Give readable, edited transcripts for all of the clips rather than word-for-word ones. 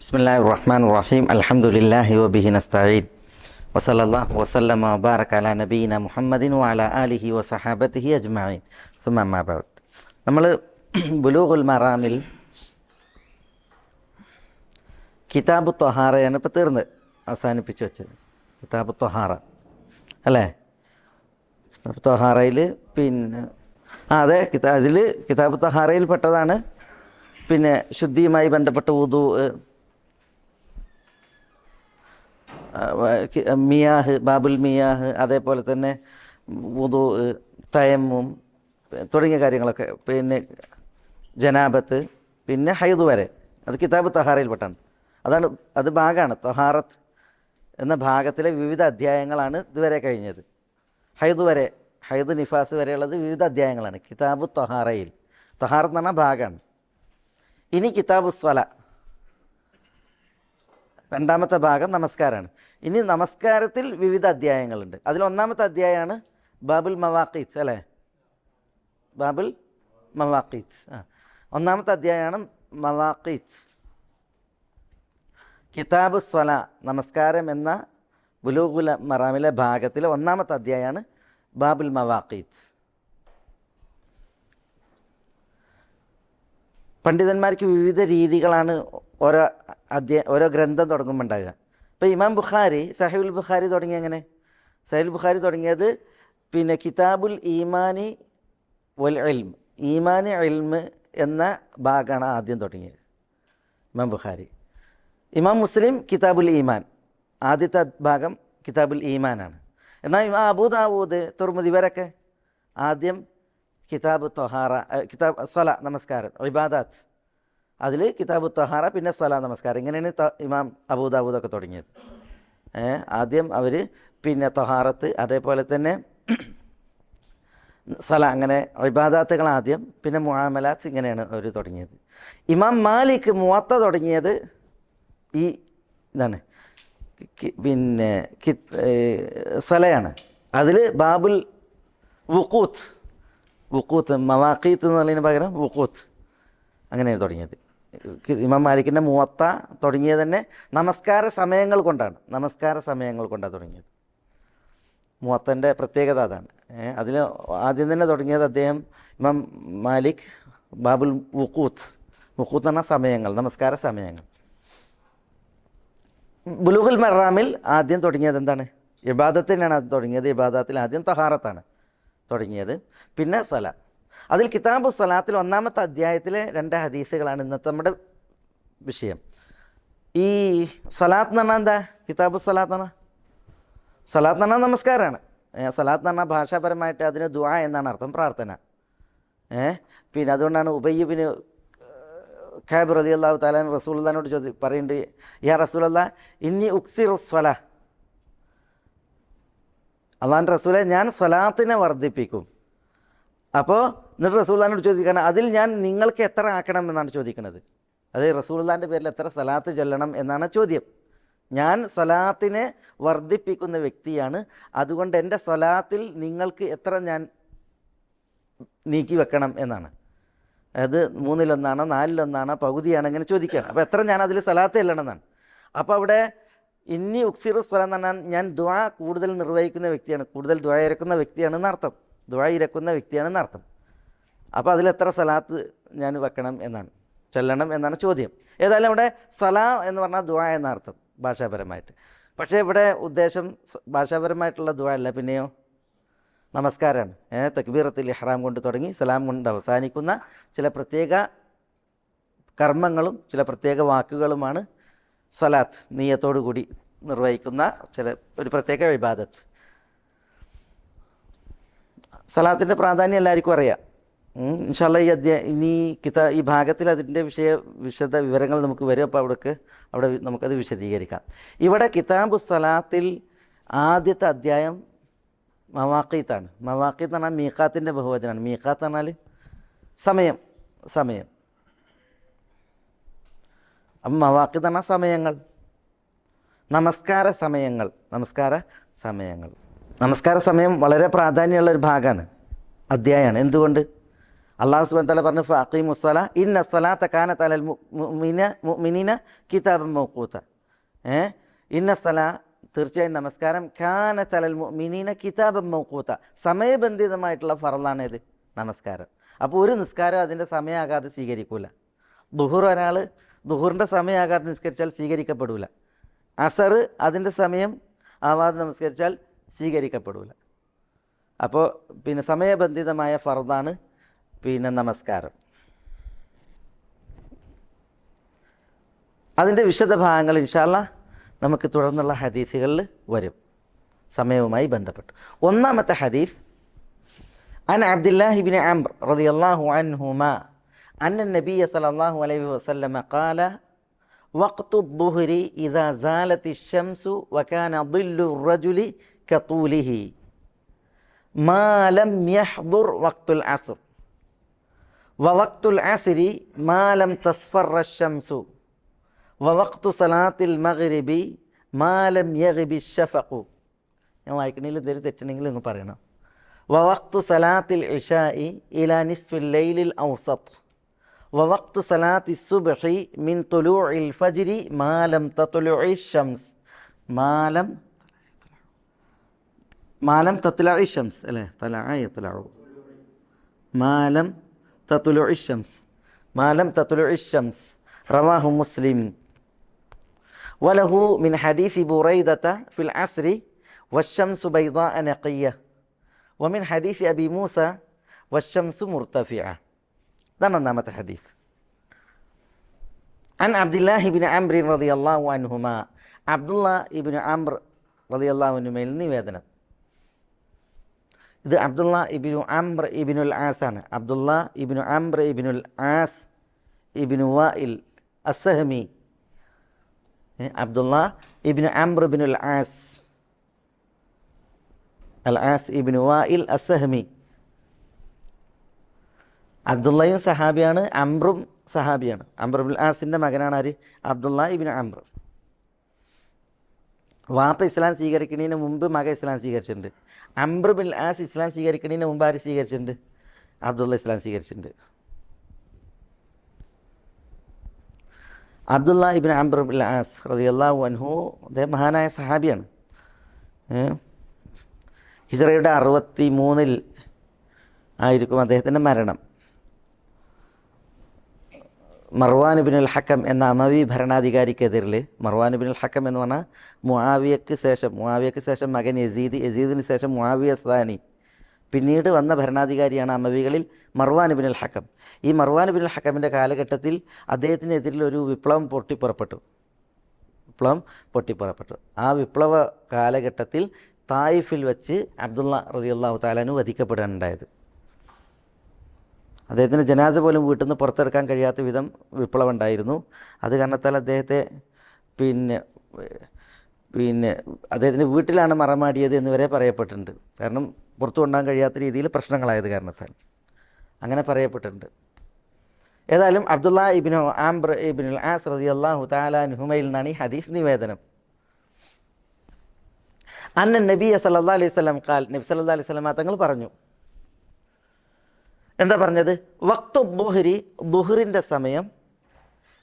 ബിസ്മില്ലാഹിർ റഹ്മാനിർ റഹീം അൽഹംദുലില്ലാഹി വബിഹി നസ്തഈൻ വസല്ലല്ലാഹു വസല്ലമ വബാറക അലാ നബീന മുഹമ്മദിൻ വഅലാ ആലിഹി വസഹാബത്തിഹി അജ്മഈൻ സുമ്മ അമ്മാ ബഅദ്. നമ്മൾ ബുലൂഗുൽ മറാമിൽ കിതാബു ത്വഹാറയാണ് ഇപ്പോൾ അവസാനിപ്പിച്ച് വെച്ചത്. കിതാബു ത്വഹാറ അല്ലേ? ത്വഹാറയിൽ പിന്നെ അതെ അതിൽ കിതാബു ത്വഹാറയിൽ പെട്ടതാണ്. പിന്നെ ശുദ്ധിയുമായി ബന്ധപ്പെട്ട വുദൂ, മിയാഹ്, ബാബുൽ മിയാഹ്, അതേപോലെ തന്നെ വുദൂ, തയമ്മും തുടങ്ങിയ കാര്യങ്ങളൊക്കെ, പിന്നെ ജനാബത്ത്, പിന്നെ ഹൈദ് വരെ അത് കിതാബ് തഹാറയിൽപ്പെട്ടാണ്. അത് ഭാഗമാണ്. ത്വഹാറത്ത് എന്ന ഭാഗത്തിലെ വിവിധ അധ്യായങ്ങളാണ് ഇതുവരെ കഴിഞ്ഞത്. ഹൈദ് വരെ, ഹൈദ് നിഫാസ് വരെയുള്ളത് വിവിധ അധ്യായങ്ങളാണ് കിതാബ് ത്വഹാറയിൽ. ത്വഹാറത്ത് എന്ന് പറഞ്ഞാൽ ഭാഗമാണ്. ഇനി കിതാബു സ്വല, രണ്ടാമത്തെ ഭാഗം നമസ്കാരമാണ്. ഇനി നമസ്കാരത്തിൽ വിവിധ അധ്യായങ്ങളുണ്ട്. അതിലൊന്നാമത്തെ അധ്യായമാണ് ബാബുൽ മവാഖീത്ത് അല്ലേ? ബാബുൽ മവാഖീത്ത്, ഒന്നാമത്തെ അധ്യായമാണ് മവാഖീത്ത്. കിതാബു സ്വല, നമസ്കാരം എന്ന ബുലൂഗുൽ മറാമിലെ ഭാഗത്തിലെ ഒന്നാമത്തെ അധ്യായമാണ് ബാബുൽ മവാഖീത്ത്. പണ്ഡിതന്മാർക്ക് വിവിധ രീതികളാണ് ഓരോ ഗ്രന്ഥം തുടങ്ങുമ്പോൾ ഉണ്ടാകുക. ഇപ്പോൾ ഇമാം ബുഖാരി സഹീഹുൽ ബുഖാരി തുടങ്ങിയ എങ്ങനെ? സഹീഹുൽ ബുഖാരി തുടങ്ങിയത് പിന്നെ കിതാബുൽ ഈമാനി വൽ ഇൽം, ഈമാനി ഇൽമ് എന്ന ഭാഗമാണ് ആദ്യം തുടങ്ങിയത് ഇമാം ബുഖാരി. ഇമാം മുസ്ലിം കിതാബുൽ ഈമാൻ, ആദ്യത്തെ ഭാഗം കിതാബുൽ ഈമാനാണ്. എന്നാൽ ഇമാം അബൂ ദാവൂദ്, തുർമുദി ഇവരൊക്കെ ആദ്യം കിതാബ് ത്വഹാറ, കിതാബ് സ്വല, നമസ്കാരം, ഇബാദാത്ത്, അതിൽ കിതാബ് ത്വഹാറ, പിന്നെ സ്വല, നമസ്കാരം, ഇങ്ങനെയാണ് ഇമാം അബൂ ദാവൂദൊക്കെ തുടങ്ങിയത്. ആദ്യം അവർ പിന്നെ ത്വഹാറത്ത്, അതേപോലെ തന്നെ സ്വല, അങ്ങനെ ഇബാദാത്തുകൾ ആദ്യം, പിന്നെ മുആമലാത്ത്, ഇങ്ങനെയാണ് അവർ തുടങ്ങിയത്. ഇമാം മാലിക് മുവത്ത തുടങ്ങിയത് ഈ ഇതാണ്, പിന്നെ സ്വലയാണ്. അതിൽ ബാബുൽ വുഖൂത്ത്, മവാഖീത്ത് എന്നുള്ളതിന് പകരം വുഖൂത്ത്, അങ്ങനെയാണ് തുടങ്ങിയത്. ഇമാം മാലിക്കിൻ്റെ മുവത്ത തുടങ്ങിയത് തന്നെ നമസ്കാര സമയങ്ങൾ കൊണ്ടാണ്. നമസ്കാര സമയങ്ങൾ കൊണ്ടാണ് തുടങ്ങിയത്. മുവത്തൻ്റെ പ്രത്യേകത അതാണ്. അതിൽ ആദ്യം തന്നെ തുടങ്ങിയത് അദ്ദേഹം ഇമാം മാലിക് ബാബുൽ വുഖൂത്ത് എന്ന് പറഞ്ഞാൽ സമയങ്ങൾ, നമസ്കാര സമയങ്ങൾ. ബുലൂഗുൽ മറാമിൽ ആദ്യം തുടങ്ങിയത് എന്താണ്? ഇബാദത്തിനാണ് ആദ്യം തുടങ്ങിയത്. ഇബാദത്തിൽ ആദ്യം തഹാറത്താണ് തുടങ്ങിയത്, പിന്നെ സ്വല. അതിൽ കിതാബു സ്വലാത്തിൽ ഒന്നാമത്തെ അധ്യായത്തിലെ 2 ഹദീസുകളാണ് ഇന്നത്തെ നമ്മുടെ വിഷയം. ഈ സ്വലാത്ത് എന്ന് പറഞ്ഞാൽ എന്താ? കിതാബു സ്വലാത്ത് എന്ന് പറഞ്ഞാൽ, സ്വലാത്ത് എന്ന് പറഞ്ഞാൽ നമസ്കാരമാണ്. സ്വലാത്ത് എന്ന് പറഞ്ഞാൽ ഭാഷാപരമായിട്ട് അതിന് ദുആ എന്നാണ് അർത്ഥം, പ്രാർത്ഥന. പിന്നെ അതുകൊണ്ടാണ് ഉബയ്യ് ബിൻ കഅബ് റളിയല്ലാഹു തആല റസൂലുള്ളാഹിനോട് പറയുന്നുണ്ട്, യാ റസൂലല്ലാഹ് ഇന്നി ഉക്സിറു സ്വല, അള്ളാഹുവിൻ്റെ റസൂലെ ഞാൻ സ്വലാത്തിനെ വർദ്ധിപ്പിക്കും. അപ്പോൾ എന്നിട്ട് റസൂലുള്ളാഹിനോട് ചോദിക്കണം, അതിൽ ഞാൻ നിങ്ങൾക്ക് എത്ര ആക്കണം എന്നാണ് ചോദിക്കുന്നത്. അത് റസൂലുള്ളാഹിൻ്റെ പേരിൽ എത്ര സ്വലാത്ത് ചൊല്ലണം എന്നാണ് ചോദ്യം. ഞാൻ സ്വലാത്തിനെ വർദ്ധിപ്പിക്കുന്ന വ്യക്തിയാണ്, അതുകൊണ്ട് എൻ്റെ സ്വലാത്തിൽ നിങ്ങൾക്ക് എത്ര ഞാൻ നീക്കി വെക്കണം എന്നാണ്. അത് 3-1 4-1 പകുതിയാണ്, അങ്ങനെ ചോദിക്കുകയാണ്. അപ്പോൾ എത്ര ഞാൻ അതിൽ സ്വലാത്ത് ചെല്ലണം എന്നാണ്. അപ്പോൾ അവിടെ ഇന്നി ഉക്സിറു സ്വല എന്ന് പറഞ്ഞാൽ ഞാൻ ദുആ കൂടുതൽ നിർവഹിക്കുന്ന വ്യക്തിയാണ്, കൂടുതൽ ദുആ ഇരക്കുന്ന വ്യക്തിയാണെന്നർത്ഥം. ദുആ ഇരക്കുന്ന വ്യക്തിയാണെന്നർത്ഥം. അപ്പോൾ അതിലെത്ര സ്വലാത്ത് ഞാൻ വെക്കണം എന്നാണ്, ചൊല്ലണം എന്നാണ് ചോദ്യം. ഏതായാലും ഇവിടെ സ്വല എന്ന് പറഞ്ഞാൽ ദുആ എന്നർത്ഥം ഭാഷാപരമായിട്ട്. പക്ഷേ ഇവിടെ ഉദ്ദേശം ഭാഷാപരമായിട്ടുള്ള ദുആ അല്ല, പിന്നെയോ നമസ്കാരമാണ്. തക്ബീറത്തുൽ ഇഹ്റാം കൊണ്ട് തുടങ്ങി സലാം കൊണ്ട് അവസാനിക്കുന്ന ചില പ്രത്യേക കർമ്മങ്ങളും ചില പ്രത്യേക വാക്കുകളുമാണ് സ്വലാത്ത്, നിയ്യത്തോടു കൂടി നിർവഹിക്കുന്ന ഒരു പ്രത്യേക ഇബാദത്ത്. സ്വലാത്തിൻ്റെ പ്രാധാന്യം എല്ലാവർക്കും അറിയാം. ഇൻഷാ അല്ലാഹ് ഈ ഭാഗത്തിൽ അതിൻ്റെ വിശദ വിവരങ്ങൾ നമുക്ക് വരും. അപ്പോൾ അവിടെ നമുക്കത് വിശദീകരിക്കാം. ഇവിടെ കിതാബു സ്വലാത്തിൽ ആദ്യത്തെ അധ്യായം മവാഖീത്താണ്. മവാഖീത്ത് എന്ന് പറഞ്ഞാൽ മീഖാത്തിൻ്റെ ബഹുവചനമാണ്. മീഖാത്ത് എന്ന് പറഞ്ഞാൽ സമയം. അപ്പം മവാഖീത്ത് എന്ന് പറഞ്ഞാൽ സമയങ്ങൾ, നമസ്കാര സമയങ്ങൾ. നമസ്കാര സമയം വളരെ പ്രാധാന്യമുള്ള ഒരു ഭാഗമാണ്, അധ്യായമാണ്. എന്തുകൊണ്ട്? അള്ളാഹു സുബ്ഹാനഹു വ തആല പറഞ്ഞു ഫഅഖീമുസ്സലാ ഇന്ന സ്വലാത്ത കാനത് അലൽ മുഅ്മിനീന കിതാബൻ മൗഖൂത. ഇന്ന സ്വലാ തീർച്ചയായും നമസ്കാരം കാനത് അലൽ മുഅ്മിനീന കിതാബൻ മൗഖൂത, സമയബന്ധിതമായിട്ടുള്ള ഫർളാണ് ഇത് നമസ്കാരം. അപ്പോൾ ഒരു നിസ്കാരം അതിൻ്റെ സമയമാകാതെ സ്വീകരിക്കൂല. ദുഹൂർ ഒരാൾ ദുഹൂറിൻ്റെ സമയമാകാതെ നിസ്കരിച്ചാൽ സ്വീകരിക്കപ്പെടില്ല. അസർ അതിൻ്റെ സമയം ആവാതെ നമസ്കരിച്ചാൽ സ്വീകരിക്കപ്പെടില്ല. അപ്പോൾ പിന്നെ സമയബന്ധിതമായ ഫർദാണ് പിന്നെ നമസ്കാരം. അതിൻ്റെ വിശദ ഭാഗങ്ങൾ ഇൻഷാ അല്ലാഹ് നമുക്ക് തുടർന്നുള്ള ഹദീസുകളിൽ വരും സമയവുമായി ബന്ധപ്പെട്ട്. ഒന്നാമത്തെ ഹദീസ് അൻ അബ്ദുല്ലാഹി ഇബ്നു അംർ റളിയല്ലാഹു അൻഹുമാ അന്ന നബിയ സല്ലല്ലാഹു അലൈഹി വസല്ലമ ഖാല വഖ്തു الظുഹ്രി ഇദാ സാലത്തി الشمس വകാന ظില്ലു الرجل كطوله മാ ലം യഹ്ദുർ വഖ്തുൽ അസ്ർ വവഖ്തുൽ അസ്രി മാ ലം തസ്ഫറ الشمس വവഖ്തു സലാത്തിൽ മഗ്രിബി മാ ലം യഗ്ബി الشفق. ഞാൻ വായിക്കണതിൽ എന്തെങ്കിലും തെറ്റുണ്ടെങ്കിൽ നിങ്ങൾ പറയണം. വവഖ്തു സലാത്തിൽ ഇശാഇ ഇലാ നിസ്ഫിൽ ലൈലിൽ ഔസത്ത് വവഖ്തു സലാത്തി സുബ്ഹി മിൻ തുലൂഇൽ ഫജ്രി മാ ലം തത്ലുഇ ശംസ് മാലം തത്ലഇ ശംസ് അല്ലേ തലഅ മാലം തത്ലുഇ ശംസ് മാലം തത്ലുഇ ശംസ് റവാഹു മുസ്ലിം വലഹു മിൻ ഹദീസി ബുറൈദത ഫിൽ അസ്രി والشمس بيضاء نقية ومن حديث أبي موسى والشمس مرتفعة. ഇതാണ് ഒന്നാമത്തെ ഹദീസ്. عن عبد الله بن عمرو رضي الله عنهما അബ്ദുള്ള ഇബ്നു അംർ റളിയല്ലാഹു അൻഹുമയിൽ നിവേദനം. ഇത് അബ്ദുള്ള ഇബ്നു അംർ ഇബ്നുൽ ആസ് ആണ്. അബ്ദുള്ള ഇബ്നു അംർ ഇബ്നുൽ ആസ് ഇബ്നു വാഇൽ അസ്സഹമി. അബ്ദുള്ള ഇബ്നു അംർ ഇബ്നുൽ ആസ് അൽ-ആസ് ഇബ്നു വാഇൽ അസ്സഹമി. അബ്ദുള്ളയും സഹാബിയാണ്, അംറും സഹാബിയാണ്. അംർ ഇബ്നുൽ ആസിൻ്റെ മകനാണ് ആര്? അബ്ദുള്ള ഇബ്നു അംർ. വാപ്പ ഇസ്ലാം സ്വീകരിക്കുന്നതിന് മുമ്പ് മകൻ ഇസ്ലാം സ്വീകരിച്ചിട്ടുണ്ട്. അംർ ഇബ്നുൽ ആസ് ഇസ്ലാം സ്വീകരിക്കുന്നതിന് മുമ്പ് ആര് സ്വീകരിച്ചിട്ടുണ്ട്? അബ്ദുള്ള ഇസ്ലാം സ്വീകരിച്ചിട്ടുണ്ട്. അബ്ദുള്ള ഇബ്നു അംർ ഇബ്നുൽ ആസ് റളിയല്ലാഹു അൻഹു അദ്ദേഹം മഹാനായ സഹാബിയാണ്. ഹിജ്റയുടെ 63 ആയിരിക്കും അദ്ദേഹത്തിൻ്റെ മരണം. മർവാൻ ഇബ്നുൽ ഹക്കം എന്ന അമവി ഭരണാധികാരിക്കെതിരിൽ, മർവാൻ ഇബ്നുൽ ഹക്കം എന്ന് പറഞ്ഞാൽ മുആവിയക്ക് ശേഷം മകൻ യസീദിന് ശേഷം മുആവിയ സാനി, പിന്നീട് വന്ന ഭരണാധികാരിയാണ് അമവികളിൽ മർവാൻ ഇബ്നുൽ ഹക്കം. ഈ മർവാൻ ഇബ്നുൽ ഹക്കമിൻ്റെ കാലഘട്ടത്തിൽ അദ്ദേഹത്തിനെതിരിൽ ഒരു വിപ്ലവം പൊട്ടിപ്പുറപ്പെട്ടു. ആ വിപ്ലവ കാലഘട്ടത്തിൽ തായിഫിൽ വെച്ച് അബ്ദുള്ള റളിയല്ലാഹു തആല അൻഹു വധിക്കപ്പെടാനുണ്ടായത്. അദ്ദേഹത്തിന് ജനാസ പോലും വീട്ടിൽ നിന്ന് പുറത്തെടുക്കാൻ കഴിയാത്ത വിധം വിപ്ലവം ഉണ്ടായിരുന്നു. അത് കാരണത്താൽ അദ്ദേഹത്തെ പിന്നെ അദ്ദേഹത്തിൻ്റെ വീട്ടിലാണ് മറമാടിയത് എന്ന് വരെ പറയപ്പെട്ടിട്ടുണ്ട്. കാരണം പുറത്തു കൊണ്ടുപോകാൻ കഴിയാത്ത രീതിയിൽ പ്രശ്നങ്ങളായത് കാരണത്താൽ അങ്ങനെ പറയപ്പെട്ടിട്ടുണ്ട്. ഏതായാലും അബ്ദുള്ള ഇബ്നു അംർ ഇബ്നുൽ ആസ് റളിയല്ലാഹു തആല അൻഹുമയിൽ നിന്നാണ് ഈ ഹദീസ് നിവേദനം. അന്ന നബിയ സല്ലല്ലാഹു അലൈഹി വസല്ലം ഖാൽ, നബി സല്ലല്ലാഹു അലൈഹി വസല്ലം തങ്ങൾ പറഞ്ഞു. എന്താ പറഞ്ഞത്? വഖ്തു ദുഹ്രി, ദുഹ്റിൻ്റെ സമയം,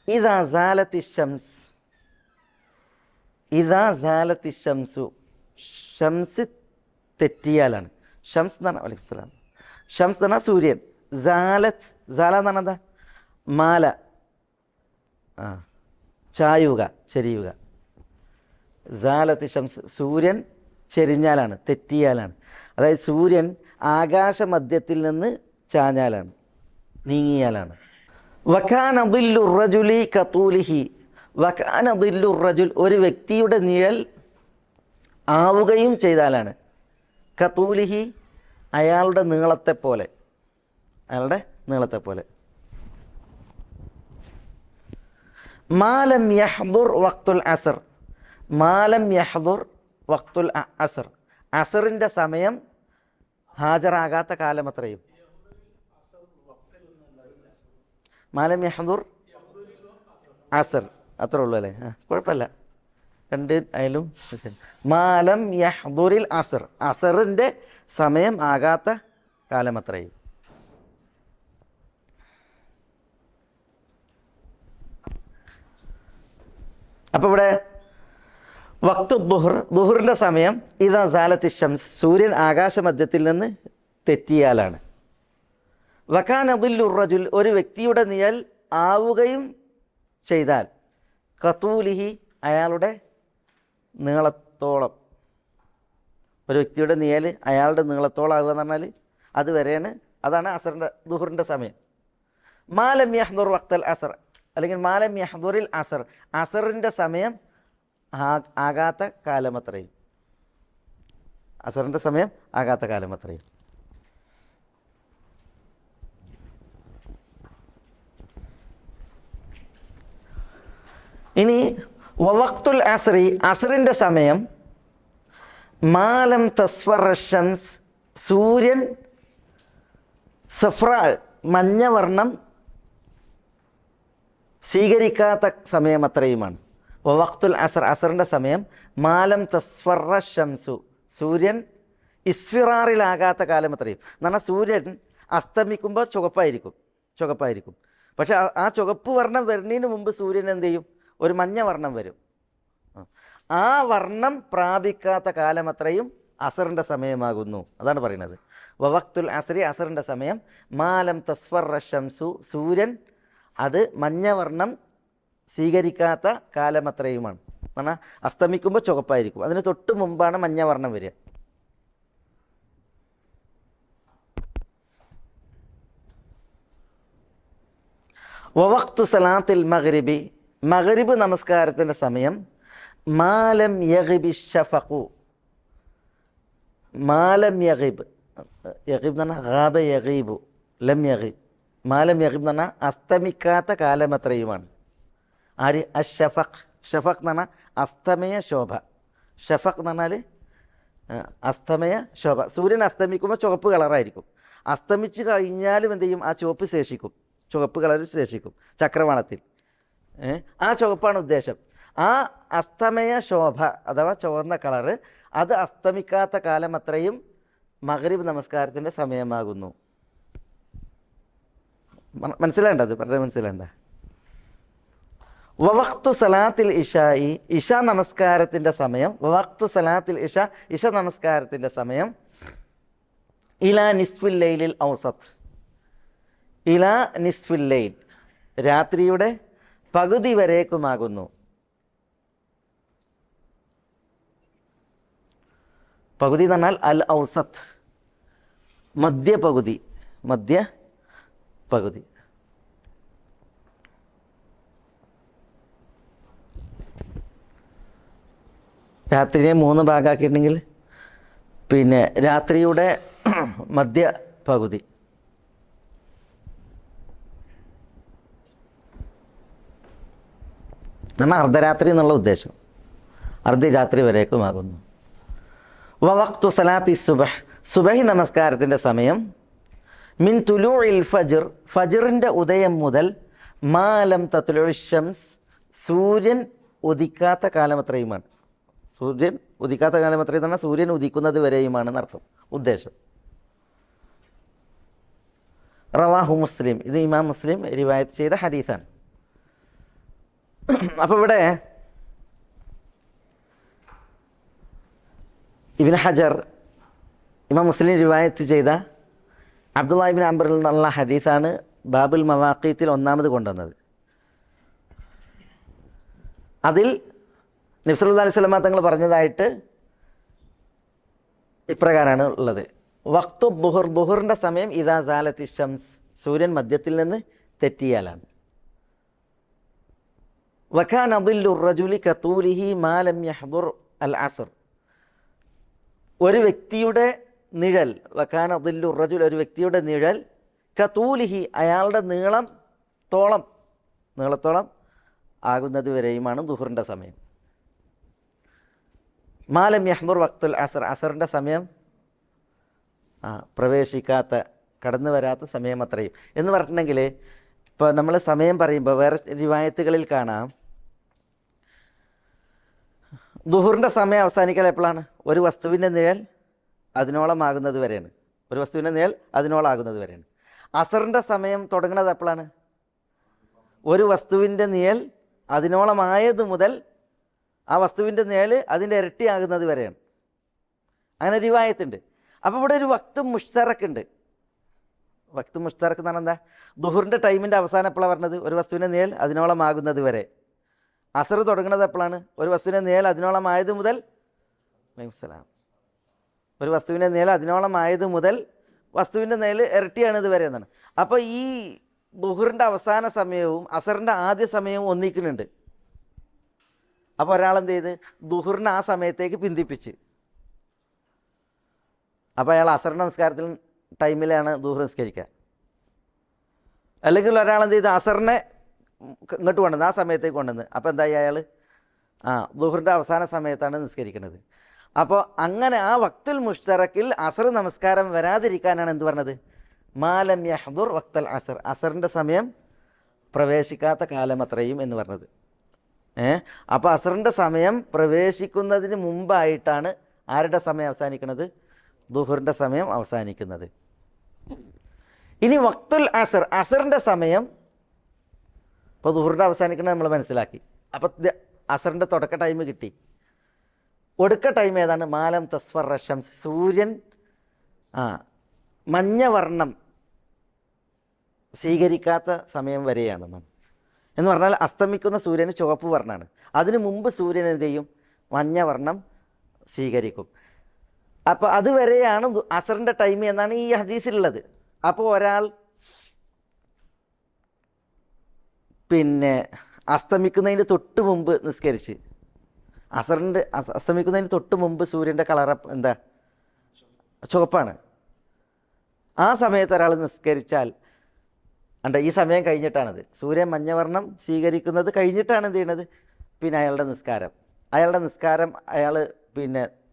ഇദാ സാലത്തി ശംസു, ഷംസ് തെറ്റിയാലാണ്. ഷംസ് എന്ന് പറഞ്ഞാൽ വലൈക്കും സലാം, ഷംസ് എന്ന് പറഞ്ഞാൽ സൂര്യൻ. സാല എന്ന് പറഞ്ഞാൽ എന്താ? മാല, ചായുക, ചെരിയുക. സാലത്തി ഷംസ്, സൂര്യൻ ചെരിഞ്ഞാലാണ്, തെറ്റിയാലാണ്. അതായത് സൂര്യൻ ആകാശമധ്യത്തിൽ നിന്ന് ചാഞ്ഞാലാണ്, നീങ്ങിയാലാണ്. വകാന ദില്ലു റജുലി കതൂലിഹി, വകാന ദില്ലു റജുൽ, ഒരു വ്യക്തിയുടെ നിഴൽ ആവുകയും ചെയ്താലാണ്. കതൂലിഹി, അയാളുടെ നീളത്തെപ്പോലെ, മാലം യഹ്ദുർ വഖ്തുൽ അസർ, മാലം യഹ്ദുർ വഖ്തുൽ അസർ, അസറിൻ്റെ സമയം ഹാജരാകാത്ത കാലം അത്രയും. മാലം യഹ്ദുർ അസർ, അത്രേ ഉള്ളൂ അല്ലേ? കുഴപ്പമില്ല, രണ്ട് ആയാലും. മാലം യഹ്ദുറിൽ അസർ, അസറിൻ്റെ സമയം ആകാത്ത കാലം അത്രയും. അപ്പോൾ ഇവിടെ വക്തു ദുഹറിൻ്റെ സമയം ഇതാ സാലത്തി ഷംസ്, സൂര്യൻ ആകാശമധ്യത്തിൽ നിന്ന് തെറ്റിയാലാണ്. വകാന ദില്ലു റജുൽ, ഒരു വ്യക്തിയുടെ നിഴൽ ആവുകയും ചെയ്താൽ, കത്തൂലിഹി, അയാളുടെ നീളത്തോളം. ഒരു വ്യക്തിയുടെ നിഴൽ അയാളുടെ നീളത്തോളം ആവുക എന്ന് പറഞ്ഞാൽ അതുവരെയാണ്, അതാണ് അസറിൻ്റെ ദുഹറിൻ്റെ സമയം. മാലം യഹ്ദുർ വക്തൽ അസർ, അല്ലെങ്കിൽ മാലം യഹ്ദുറിൽ അസർ, അസറിൻ്റെ സമയം ആകാത്ത കാലമത്രയും, അസറിൻ്റെ സമയം ആകാത്ത കാലമത്രയും. ഇനി വഖ്തുൽ അസ്രി, അസ്റിൻ്റെ സമയം മാലം തസ്ഫർ ഷംസ്, സൂര്യൻ സഫ്ര, മഞ്ഞവർണ്ണം സ്വീകരിക്കാത്ത സമയം അത്രയുമാണ്. വഖ്തുൽ അസ്ർ, അസറിൻ്റെ സമയം മാലം തസ്ഫർ ഷംസു, സൂര്യൻ ഇസ്ഫിറാറിലാകാത്ത കാലം അത്രയും. എന്ന് പറഞ്ഞാൽ സൂര്യൻ അസ്തമിക്കുമ്പോൾ ചുവപ്പായിരിക്കും. പക്ഷേ ആ ചുവപ്പ് വർണ്ണം വരുന്നതിന് മുമ്പ് സൂര്യൻ എന്ത് ചെയ്യും? ഒരു മഞ്ഞ വർണ്ണം വരും. ആ വർണ്ണം പ്രാപിക്കാത്ത കാലം അത്രയും അസറിൻ്റെ സമയമാകുന്നു. അതാണ് പറയുന്നത്. വഖ്തുൽ അസ്രി, അസറിൻ്റെ സമയം മാലം തസ്ഫർ ഷംസു, സൂര്യൻ അത് മഞ്ഞവർണ്ണം സ്വീകരിക്കാത്ത കാലമത്രയുമാണ്. എന്നാൽ അസ്തമിക്കുമ്പോൾ ചുവപ്പായിരിക്കും, അതിന് തൊട്ട് മുമ്പാണ് മഞ്ഞവർണ്ണം വരിക. വഖ്തു സലാത്തിൽ മഗ്രിബി, മഗ്രിബ് നമസ്കാരത്തിൻ്റെ സമയം മാലം യഗ്ബി ഷഫഖു, മാലം യഗ്ബ്, യഗ്ബ് എന്ന് പറഞ്ഞാൽ ഗാബ യഗ്ബു, ലം യഗ്ബ്, മാലം യഗ്ബ് എന്ന് പറഞ്ഞാൽ അസ്തമിക്കാത്ത കാലമത്രയുമാണ്. ആര്? അഷഫഖ്. ഷഫഖ് എന്ന് പറഞ്ഞാൽ അസ്തമയ ശോഭ. ഷഫഖ് എന്ന് പറഞ്ഞാൽ അസ്തമയ ശോഭ. സൂര്യൻ അസ്തമിക്കുമ്പോൾ ചുവപ്പ് കളറായിരിക്കും, അസ്തമിച്ച് കഴിഞ്ഞാലും എന്ത് ചെയ്യും? ആ ചുവപ്പ് ശേഷിക്കും, ചുവപ്പ് കളറിൽ ശേഷിക്കും ചക്രവാളത്തിൽ. ആ ചുവപ്പാണ് ഉദ്ദേശം. ആ അസ്തമയ ശോഭ അഥവാ ചുവന്ന കളറ് അത് അസ്തമിക്കാത്ത കാലം അത്രയും മഗ്രിബ് നമസ്കാരത്തിൻ്റെ സമയമാകുന്നു. മനസ്സിലാണ്ടത്? പറഞ്ഞത് മനസ്സിലാണ്ട? വഖ്തു സലാത്തിൽ ഇഷായി, ഇഷ നമസ്കാരത്തിൻ്റെ സമയം. വഖ്തു സലാത്തിൽ ഇഷ, ഇഷ നമസ്കാരത്തിൻ്റെ സമയം ഇലാ നിസ്ഫുൽ ലൈലിൽ ഔസത്ത്, ഇലാ നിസ്ഫുൽ ലൈൽ, രാത്രിയുടെ പകുതി വരേക്കുമാകുന്നു. പകുതി എന്ന് പറഞ്ഞാൽ അൽ ഔസത്ത്, മധ്യപകുതി, മധ്യപകുതി. രാത്രിയെ 3 ഭാഗമാക്കിയിട്ടുണ്ടെങ്കിൽ പിന്നെ രാത്രിയുടെ മധ്യപകുതി. എന്നാൽ അർദ്ധരാത്രി എന്നുള്ള ഉദ്ദേശം, അർദ്ധരാത്രി വരേക്കുമാകുന്നു. വഖ്തു സലാത്തി സുബഹ്, സുബഹി നമസ്കാരത്തിൻ്റെ സമയം മിൻ തുലൂഇൽ ഫജ്ർ, ഫജ്റിൻ്റെ ഉദയം മുതൽ മാലം തത്ലുഉ ശംസ്, സൂര്യൻ ഉദിക്കാത്ത കാലമത്രയുമാണ്. സൂര്യൻ ഉദിക്കാത്ത കാലമത്രയും തന്നെ സൂര്യൻ ഉദിക്കുന്നത് വരെയുമാണെന്ന് അർത്ഥം, ഉദ്ദേശം. റവാഹു മുസ്ലിം, ഇത് ഇമാം മുസ്ലിം റിവായത്ത് ചെയ്ത ഹദീസാണ്. അപ്പോൾ ഇവിടെ ഇബ്നു ഹജർ ഇമാം മുസ്ലിം റിവായത്ത് ചെയ്ത അബ്ദുല്ലാഹി ഇബ്നു അംറിൽ നിന്നുള്ള ഹദീസാണ് ബാബുൽ മവാഖീത്തിൽ ഒന്നാമത് കൊണ്ടുവന്നത്. അതിൽ നബി സല്ലല്ലാഹു അലൈഹി വസല്ലം തങ്ങൾ പറഞ്ഞതായിട്ട് ഇപ്രകാരമാണ് ഉള്ളത്. വഖ്തു ദുഹർ, ദുഹറിൻ്റെ സമയം ഇദാ സാലത്തി ഷംസ്, സൂര്യൻ മധ്യത്തിൽ നിന്ന് തെറ്റിയാലാണ്. വകാന ദില്ലു റജുലി കതൂലിഹി മാ ലം യഹ്ദുർ അൽ അസ്ർ, ഒരു വ്യക്തിയുടെ നിഴൽ, വകാന ദില്ലു റജുൽ, ഒരു വ്യക്തിയുടെ നിഴൽ, കതൂലിഹി, അയാളുടെ നീളത്തോളം ആകുന്നത് വരെയുമാണ് ദുഹറിൻ്റെ സമയം. മാ ലം യഹ്ദുർ വഖ്തുൽ അസ്ർ, അസറിൻ്റെ സമയം പ്രവേശിക്കാത്ത, കടന്നു വരാത്ത സമയം അത്രയും എന്ന് പറഞ്ഞിട്ടുണ്ടെങ്കിൽ, ഇപ്പോൾ നമ്മൾ സമയം പറയുമ്പോൾ വേറെ റിവായത്തുകളിൽ കാണാം ദുഹറിൻ്റെ സമയം അവസാനിക്കൽ എപ്പോഴാണ്? ഒരു വസ്തുവിൻ്റെ നിഴൽ അതിനോളം ആകുന്നത് വരെയാണ്, ഒരു വസ്തുവിൻ്റെ നിഴൽ അതിനോളം ആകുന്നത് വരെയാണ്. അസറിൻ്റെ സമയം തുടങ്ങുന്നത് എപ്പോഴാണ്? ഒരു വസ്തുവിൻ്റെ നിഴൽ അതിനോളമായത് മുതൽ ആ വസ്തുവിൻ്റെ നിഴൽ അതിൻ്റെ ഇരട്ടിയാകുന്നത് വരെയാണ്. അങ്ങനെ റിവായത്തുണ്ട്. അപ്പോൾ ഇവിടെ ഒരു വക്ത് മുഷ്തറക്കുണ്ട്. വക്ത് മുഷ്തറക്ക് എന്ന് പറഞ്ഞാൽ എന്താ? ദുഹറിൻ്റെ ടൈമിൻ്റെ അവസാനം എപ്പോഴാണ് പറഞ്ഞത്? ഒരു വസ്തുവിൻ്റെ നിഴൽ അതിനോളം ആകുന്നത് വരെ. അസർ തുടങ്ങുന്നത് എപ്പോഴാണ്? ഒരു വസ്തുവിൻ്റെ നിഴൽ അതിനോളം ആയത് മുതൽ ഒരു വസ്തുവിൻ്റെ നിഴൽ അതിനോളം ആയത് മുതൽ വസ്തുവിൻ്റെ നിഴൽ ഇരട്ടിയാണ് ഇത് വരെ എന്നാണ്. അപ്പോൾ ഈ ദുഹറിൻ്റെ അവസാന സമയവും അസറിൻ്റെ ആദ്യ സമയവും ഒന്നിക്കുന്നുണ്ട്. അപ്പോൾ ഒരാളെന്ത് ചെയ്ത് ദുഹറിനെ ആ സമയത്തേക്ക് പിന്തിപ്പിച്ച്, അപ്പോൾ അയാൾ അസറിൻ്റെ നമസ്കാരത്തിൽ ടൈമിലാണ് ദുഹർ നിസ്കരിക്കുക. അല്ലെങ്കിൽ ഒരാളെന്ത് ചെയ്ത് അസറിനെ ഇങ്ങോട്ട് കൊണ്ടുവന്ന് ആ സമയത്തേക്ക് കൊണ്ടുവന്ന്, അപ്പോൾ എന്തായി അയാൾ ദുഹറിൻ്റെ അവസാന സമയത്താണ് നിസ്കരിക്കുന്നത്. അപ്പോൾ അങ്ങനെ ആ വക്തുൽ മുഷ്തറക്കിൽ അസർ നമസ്കാരം വരാതിരിക്കാനാണ് എന്ത് പറഞ്ഞത്? മാലം യഹ്ദുർ വക്തൽ അസർ, അസറിൻ്റെ സമയം പ്രവേശിക്കാത്ത കാലം അത്രയും എന്ന് പറഞ്ഞത്. അപ്പോൾ അസറിൻ്റെ സമയം പ്രവേശിക്കുന്നതിന് മുമ്പായിട്ടാണ് ആരുടെ സമയം അവസാനിക്കുന്നത്? ദുഹറിൻ്റെ സമയം അവസാനിക്കുന്നത്. ഇനി വക്തുൽ അസർ, അസറിൻ്റെ സമയം ഇപ്പോൾ ദുഹറിൻ്റെ അവസാനിക്കുന്നത് നമ്മൾ മനസ്സിലാക്കി. അപ്പോൾ അസറിൻ്റെ തുടക്ക ടൈം കിട്ടി. ഒടുക്ക ടൈം ഏതാണ്? മാലം തസ്ഫർ റഷംസ്, സൂര്യൻ മഞ്ഞവർണ്ണം സ്വീകരിക്കാത്ത സമയം വരെയാണെന്നാണ്. എന്ന് പറഞ്ഞാൽ അസ്തമിക്കുന്ന സൂര്യന് ചുവപ്പ് വർണ്ണമാണ്. അതിനു മുമ്പ് സൂര്യൻ എന്ത് ചെയ്യും? മഞ്ഞവർണ്ണം സ്വീകരിക്കും. അപ്പോൾ അതുവരെയാണ് അസറിൻ്റെ ടൈം എന്നാണ് ഈ ഹദീസിലുള്ളത്. അപ്പോൾ ഒരാൾ അസ്തമിക്കുന്നതിന് തൊട്ട് മുമ്പ് നിസ്കരിച്ച്, അസറിൻ്റെ അസ്തമിക്കുന്നതിന് തൊട്ട് മുമ്പ് സൂര്യൻ്റെ കളർ എന്താ? ചുവപ്പാണ്. ആ സമയത്ത് ഒരാൾ നിസ്കരിച്ചാൽ ഈ സമയം കഴിഞ്ഞിട്ടാണത്. സൂര്യൻ മഞ്ഞവർണ്ണം സ്വീകരിക്കുന്നത് കഴിഞ്ഞിട്ടാണ് എന്ത് ചെയ്യണത്? പിന്നെ അയാളുടെ നിസ്കാരം അയാൾ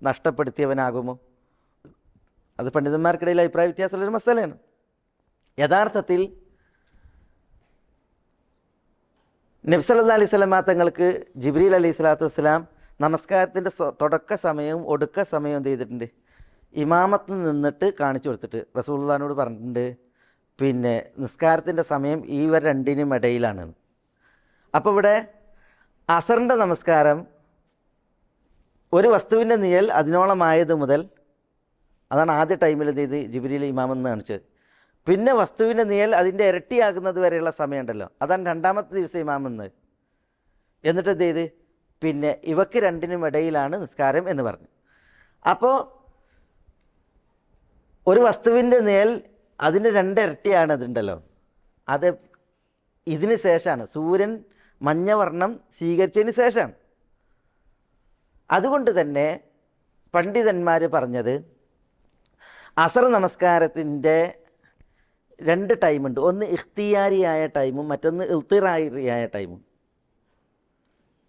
നഷ്ടപ്പെടുത്തിയവനാകുമോ? അത് പണ്ഡിതന്മാർക്കിടയിൽ അഭിപ്രായ വ്യത്യാസമുള്ളൊരു മസലയാണ്. യഥാർത്ഥത്തിൽ നബി സല്ലല്ലാഹു അലൈഹി വസല്ലം തങ്ങൾക്ക് ജിബ്രീൽ അലൈഹി സ്വലാത്തു വസ്സലാം നമസ്കാരത്തിൻ്റെ തുടക്ക സമയവും ഒടുക്ക സമയവും എന്ത് ചെയ്തിട്ടുണ്ട്? ഇമാമത്ത് നിന്നിട്ട് കാണിച്ചു കൊടുത്തിട്ട് റസൂലുള്ളാഹിനോട് പറഞ്ഞിട്ടുണ്ട്, നിസ്കാരത്തിൻ്റെ സമയം ഇവർ രണ്ടിനും ഇടയിലാണ്. അപ്പോൾ ഇവിടെ അസറിൻ്റെ നമസ്കാരം ഒരു വസ്തുവിൻ്റെ നിഴൽ അതിനോളമായത് മുതൽ, അതാണ് ആദ്യ ടൈമിൽ എന്ത് ചെയ്ത് ജിബ്രീൽ ഇമാമെന്ന് കാണിച്ചത്. പിന്നെ വസ്തുവിൻ്റെ നിഴൽ അതിൻ്റെ ഇരട്ടിയാകുന്നത് വരെയുള്ള സമയമുണ്ടല്ലോ, അതാണ് രണ്ടാമത്തെ ദിവസം ഇമാമെന്ന്. എന്നിട്ട് എന്ത് ചെയ്ത് ഇവക്ക് രണ്ടിനും ഇടയിലാണ് നിസ്കാരം എന്ന് പറഞ്ഞു. അപ്പോൾ ഒരു വസ്തുവിൻ്റെ നിഴൽ അതിന് രണ്ടിരട്ടിയാണ് അതുണ്ടല്ലോ, അത് ഇതിന് ശേഷമാണ്, സൂര്യൻ മഞ്ഞവർണ്ണം സ്വീകരിച്ചതിന് ശേഷമാണ്. അതുകൊണ്ട് തന്നെ പണ്ഡിതന്മാർ പറഞ്ഞത് അസർ നമസ്കാരത്തിൻ്റെ രണ്ട് ടൈമുണ്ട്. ഒന്ന് ഇഖ്തിയാരിയായ ടൈമും മറ്റൊന്ന് ഇൽത്തിറാരിയായ ടൈമും.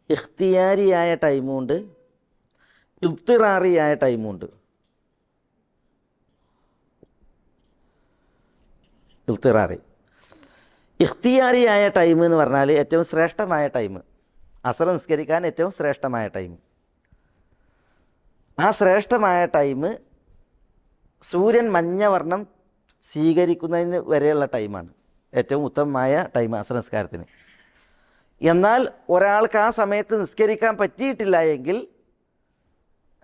ഇഖ്തിയാരിയായ ടൈമുണ്ട്, ഇൽത്തിറാറിയായ ടൈമുണ്ട്. ഇഖ്തിയാരിയായ ടൈം എന്ന് പറഞ്ഞാൽ ഏറ്റവും ശ്രേഷ്ഠമായ ടൈം, അസർ നിസ്കരിക്കാൻ ഏറ്റവും ശ്രേഷ്ഠമായ ടൈം. ആ ശ്രേഷ്ഠമായ ടൈം സൂര്യൻ മഞ്ഞവർണ്ണം സ്വീകരിക്കുന്നതിന് വരെയുള്ള ടൈമാണ് ഏറ്റവും ഉത്തമമായ ടൈം അസർ നിസ്കാരത്തിന്. എന്നാൽ ഒരാൾക്ക് ആ സമയത്ത് നിസ്കരിക്കാൻ പറ്റിയിട്ടില്ല എങ്കിൽ,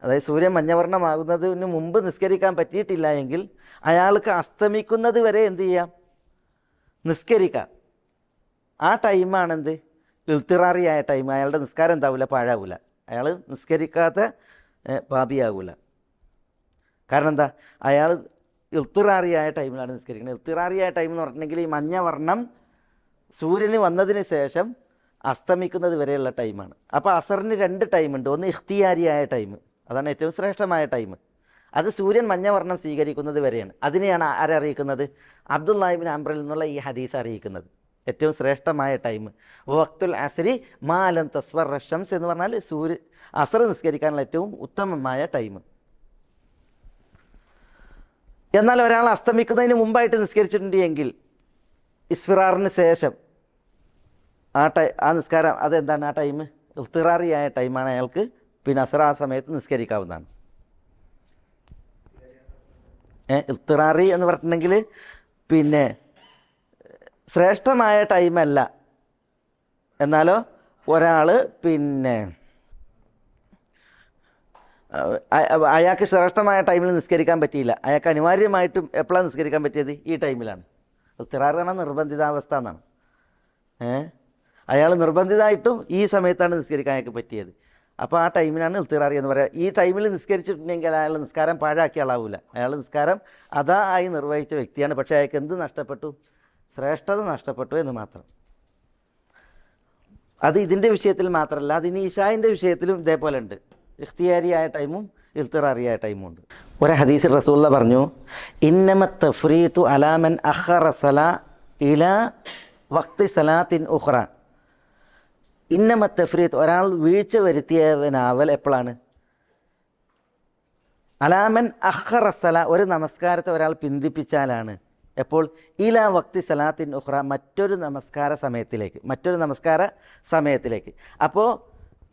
അതായത് സൂര്യൻ മഞ്ഞവർണ്ണമാകുന്നതിന് മുമ്പ് നിസ്കരിക്കാൻ പറ്റിയിട്ടില്ല എങ്കിൽ അയാൾക്ക് അസ്തമിക്കുന്നത് വരെ എന്ത് ചെയ്യാം? നിസ്കരിക്കാം. ആ ടൈമാണെന്ത്? ഇൽത്തിറാറിയായ ടൈം. അയാളുടെ നിസ്കാരം എന്താവില്ല? പാഴാവില്ല. അയാൾ നിസ്കരിക്കാത്ത പാപിയാകില്ല. കാരണം എന്താ? അയാൾ ഇൽത്തിറാറിയായ ടൈമിലാണ് നിസ്കരിക്കുന്നത്. ഇൽത്തിറാറിയായ ടൈം എന്ന് പറഞ്ഞിട്ടുണ്ടെങ്കിൽ ഈ മഞ്ഞവർണ്ണം സൂര്യന് വന്നതിന് ശേഷം അസ്തമിക്കുന്നത് വരെയുള്ള ടൈമാണ്. അപ്പോൾ അസറിന് രണ്ട് ടൈമുണ്ട്. ഒന്ന് ഇഖ്തിയാരിയായ ടൈം, അതാണ് ഏറ്റവും ശ്രേഷ്ഠമായ ടൈം. അത് സൂര്യൻ മഞ്ഞവർണ്ണം സ്വീകരിക്കുന്നത് വരെയാണ്. അതിനെയാണ് ആരറിയിക്കുന്നത്? അബ്ദുല്ലാഹി ഇബ്നു അംറിൽ നിന്നുള്ള ഈ ഹദീസ് അറിയിക്കുന്നത്. ഏറ്റവും ശ്രേഷ്ഠമായ ടൈം വഖ്തുൽ അസ്രി മാലം തസ്വർ റഷംസ് എന്ന് പറഞ്ഞാൽ അസർ നിസ്കരിക്കാനുള്ള ഏറ്റവും ഉത്തമമായ ടൈം. എന്നാൽ ഒരാൾ അസ്തമിക്കുന്നതിന് മുമ്പായിട്ട് നിസ്കരിച്ചിട്ടുണ്ട് എങ്കിൽ ഇസ്ഫിറാറിന് ശേഷം ആ നിസ്കാരം അതെന്താണ്? ആ ടൈം ഇൽത്തിറാറിയായ ടൈമാണ്. അയാൾക്ക് പിന്നെ അസർ ആ സമയത്ത് നിസ്കരിക്കാവുന്നതാണ്. ഇൽത്തിറാറി എന്ന് പറഞ്ഞിട്ടുണ്ടെങ്കിൽ ശ്രേഷ്ഠമായ ടൈമല്ല, എന്നാലോ ഒരാൾ അയാൾക്ക് ശ്രേഷ്ഠമായ ടൈമിൽ നിസ്കരിക്കാൻ പറ്റിയില്ല. അയാൾക്ക് അനിവാര്യമായിട്ടും എപ്പോഴാണ് നിസ്കരിക്കാൻ പറ്റിയത്? ഈ ടൈമിലാണ്. ഇത്തിറാർ പറഞ്ഞാൽ നിർബന്ധിതാവസ്ഥ എന്നാണ്. അയാൾ നിർബന്ധിതമായിട്ടും ഈ സമയത്താണ് നിസ്കരിക്കാൻ അയാൾക്ക് പറ്റിയത്. അപ്പോൾ ആ ടൈമിനാണ് ഇൽത്തിറാറി എന്ന് പറയുക. ഈ ടൈമിൽ നിസ്കരിച്ചിട്ടുണ്ടെങ്കിൽ അയാൾ നിസ്കാരം പാഴാക്കിയ ആളാവില്ല. അയാൾ നിസ്കാരം അതാ ആയി നിർവഹിച്ച വ്യക്തിയാണ്. പക്ഷേ അയാൾക്ക് എന്ത് നഷ്ടപ്പെട്ടു? ശ്രേഷ്ഠത നഷ്ടപ്പെട്ടു എന്ന് മാത്രം. അത് ഇതിൻ്റെ വിഷയത്തിൽ മാത്രമല്ല, അതിന് ഇശായിൻ്റെ വിഷയത്തിലും ഇതേപോലെ ഉണ്ട്. ഇഖ്തിയാരിയായ ടൈമും ഇൽത്തിറാറിയായ ടൈമും ഉണ്ട്. ഒരു ഹദീസിൽ റസൂലുള്ള പറഞ്ഞു, ഇന്നമ തഫ്രീതു അലാമൻ അഖറ സലാ ഇലാ വഖ്തി സലാത്തിൻ ഉഖ്റ. ഇന്നമ തഫ്രീത്ത്, ഒരാൾ വീഴ്ച വരുത്തിയവനാവൽ എപ്പോഴാണ്? അലാമൻ അഖറ സല, ഒരു നമസ്കാരത്തെ ഒരാൾ പിന്തിപ്പിച്ചാലാണ്. എപ്പോൾ? ഇലാ വക്തി സലാത്തിൻ ഉഖ്റ, മറ്റൊരു നമസ്കാര സമയത്തിലേക്ക്. അപ്പോൾ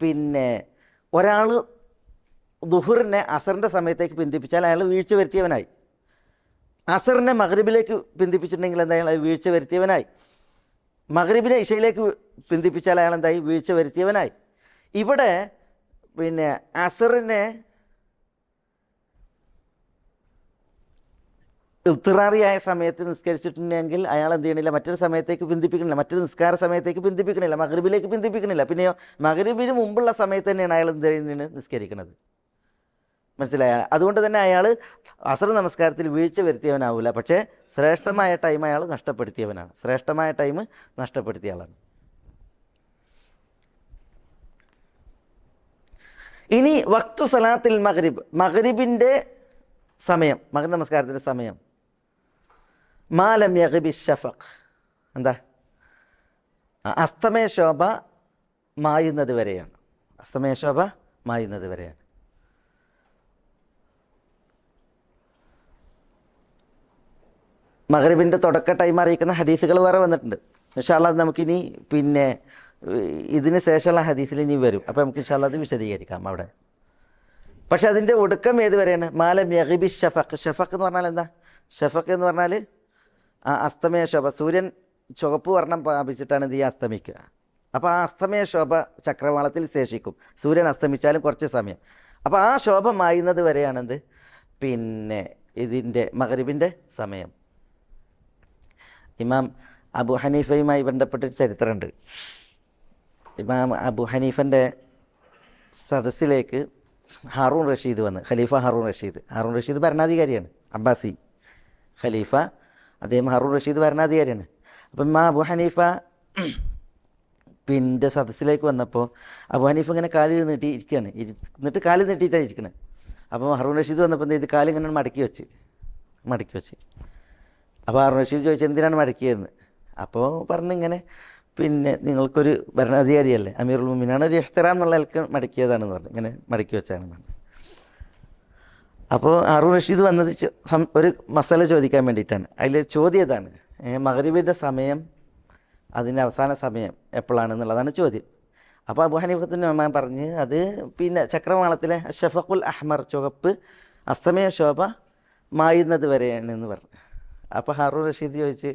പിന്നെ ഒരാൾ ദുഹുറിനെ അസറിൻ്റെ സമയത്തേക്ക് പിന്തിപ്പിച്ചാൽ അയാൾ വീഴ്ച വരുത്തിയവനായി. അസറിനെ മഗ്രിബിലേക്ക് പിന്തിപ്പിച്ചിട്ടുണ്ടെങ്കിൽ എന്തായാലും വീഴ്ച വരുത്തിയവനായി. മഗ്രിബിനെ ഇശയിലേക്ക് പിന്തിപ്പിച്ചാൽ അയാൾ എന്തായി? വീഴ്ച വരുത്തിയവനായി. ഇവിടെ പിന്നെ അസറിനെ ഇൽത്തിറാറിയായ സമയത്ത് നിസ്കരിച്ചിട്ടുണ്ടെങ്കിൽ അയാൾ എന്ത് ചെയ്യണില്ല? മറ്റൊരു സമയത്തേക്ക് പിന്തിപ്പിക്കണില്ല, മറ്റൊരു നിസ്കാര സമയത്തേക്ക് പിന്തിപ്പിക്കണില്ല, മഗ്രിബിലേക്ക് പിന്തിപ്പിക്കണില്ല. പിന്നെയോ മഗ്രിബിന് മുമ്പുള്ള സമയത്ത് തന്നെയാണ് അയാൾ എന്ത് ചെയ്യുന്നത്? നിസ്കരിക്കുന്നത്. മനസ്സിലായ? അതുകൊണ്ട് തന്നെ അയാൾ അസർ നമസ്കാരത്തിൽ വീഴ്ച വരുത്തിയവനാവില്ല. പക്ഷേ ശ്രേഷ്ഠമായ ടൈം അയാൾ നഷ്ടപ്പെടുത്തിയവനാണ്. ശ്രേഷ്ഠമായ ടൈം നഷ്ടപ്പെടുത്തിയ ആളാണ്. ഇനി വക്തു സലാത്തിൽ മഗ്രിബ്, മഗ്രിബിൻ്റെ സമയം, മഗ്രിബ് നമസ്കാരത്തിൻ്റെ സമയം. മാലം യഗ്ബി ഷഫഖ്, എന്താ? അസ്തമയ ശോഭ മായുന്നത് വരെയാണ്. അസ്തമയ ശോഭ മായുന്നത് വരെയാണ്. മഗ്രിബിൻ്റെ തുടക്ക ടൈം അറിയിക്കുന്ന ഹദീസുകൾ വേറെ വന്നിട്ടുണ്ട്. ഇൻഷാ അല്ലാഹ് നമുക്കിനി പിന്നെ ഇതിന് ശേഷമുള്ള ഹദീസിൽ ഇനി വരും. അപ്പോൾ നമുക്ക് ഇൻഷാ അല്ലാഹ് അത് വിശദീകരിക്കാം അവിടെ. പക്ഷേ അതിൻ്റെ ഒടുക്കം ഏത് വരെയാണ്? മാലം യഗ്ബി ഷഫഖ്. ഷഫഖ് എന്ന് പറഞ്ഞാൽ എന്താ? ഷഫഖ് എന്ന് പറഞ്ഞാൽ അസ്തമയ ശോഭ. സൂര്യൻ ചുവപ്പ് വർണ്ണം പ്രാപിച്ചിട്ടാണ് ഇത് ഈ അസ്തമിക്കുക. അപ്പോൾ ആ അസ്തമയ ശോഭ ചക്രവാളത്തിൽ ശേഷിക്കും. സൂര്യൻ അസ്തമിച്ചാലും കുറച്ച് സമയം. അപ്പോൾ ആ ശോഭ മായുന്നത് വരെയാണെന്ത്? പിന്നെ ഇതിൻ്റെ മഗ്രിബിൻ്റെ സമയം. ഇമാം അബു ഹനീഫയുമായി ബന്ധപ്പെട്ടൊരു ചരിത്രമുണ്ട്. ഇമാം അബു ഹനീഫൻ്റെ സദസ്സിലേക്ക് ഹാറൂൺ റഷീദ് വന്ന്, ഖലീഫ ഹാറൂൺ റഷീദ് ഭരണാധികാരിയാണ്, അബ്ബാസി ഖലീഫ. അദ്ദേഹം ഹാറൂൺ റഷീദ് ഭരണാധികാരിയാണ്. അപ്പം ഇമാം അബു ഹനീഫ പിന്നെ സദസ്സിലേക്ക് വന്നപ്പോൾ അബു ഹനീഫ ഇങ്ങനെ കാലിൽ നീട്ടി ഇരിക്കുകയാണ്. എന്നിട്ട് കാലിൽ നീട്ടിയിട്ടാണ് ഇരിക്കുന്നത്. അപ്പോൾ ഹാറൂൺ റഷീദ് വന്നപ്പോൾ ഇത് കാലിങ്ങനെ മടക്കി വെച്ച്. അപ്പോൾ ഹാറൂൺ റഷീദ് ചോദിച്ചു, എന്തിനാണ് മടക്കിയതെന്ന്. അപ്പോൾ പറഞ്ഞിങ്ങനെ, പിന്നെ നിങ്ങൾക്കൊരു ഭരണാധികാരിയല്ലേ, അമീറുൽ മുഅ്മിനാണ്, ഒരു ഇഹ്തിറാം എന്നുള്ള നിലക്ക് മടക്കിയതാണെന്ന് പറഞ്ഞു. ഇങ്ങനെ മടക്കി വെച്ചാണെന്ന്. അപ്പോൾ ഹാറൂൺ റഷീദ് വന്നത് ഒരു മസല ചോദിക്കാൻ വേണ്ടിയിട്ടാണ്. അതിൽ ചോദ്യം ഇതാണ്, മഗ്രിബിൻ്റെ സമയം, അതിൻ്റെ അവസാന സമയം എപ്പോഴാണെന്നുള്ളതാണ് ചോദ്യം. അപ്പോൾ അബൂ ഹനീഫത്തുൽ ഇമാം പറഞ്ഞ് അത് പിന്നെ ചക്രവാളത്തിലെ ഷഫഖുൽ അഹ്മർ, ചുവപ്പ് അസ്തമയ ശോഭ മായുന്നത് വരെയാണെന്ന് പറഞ്ഞു. അപ്പോൾ ഹാറൂൺ റഷീദ് ചോദിച്ച്,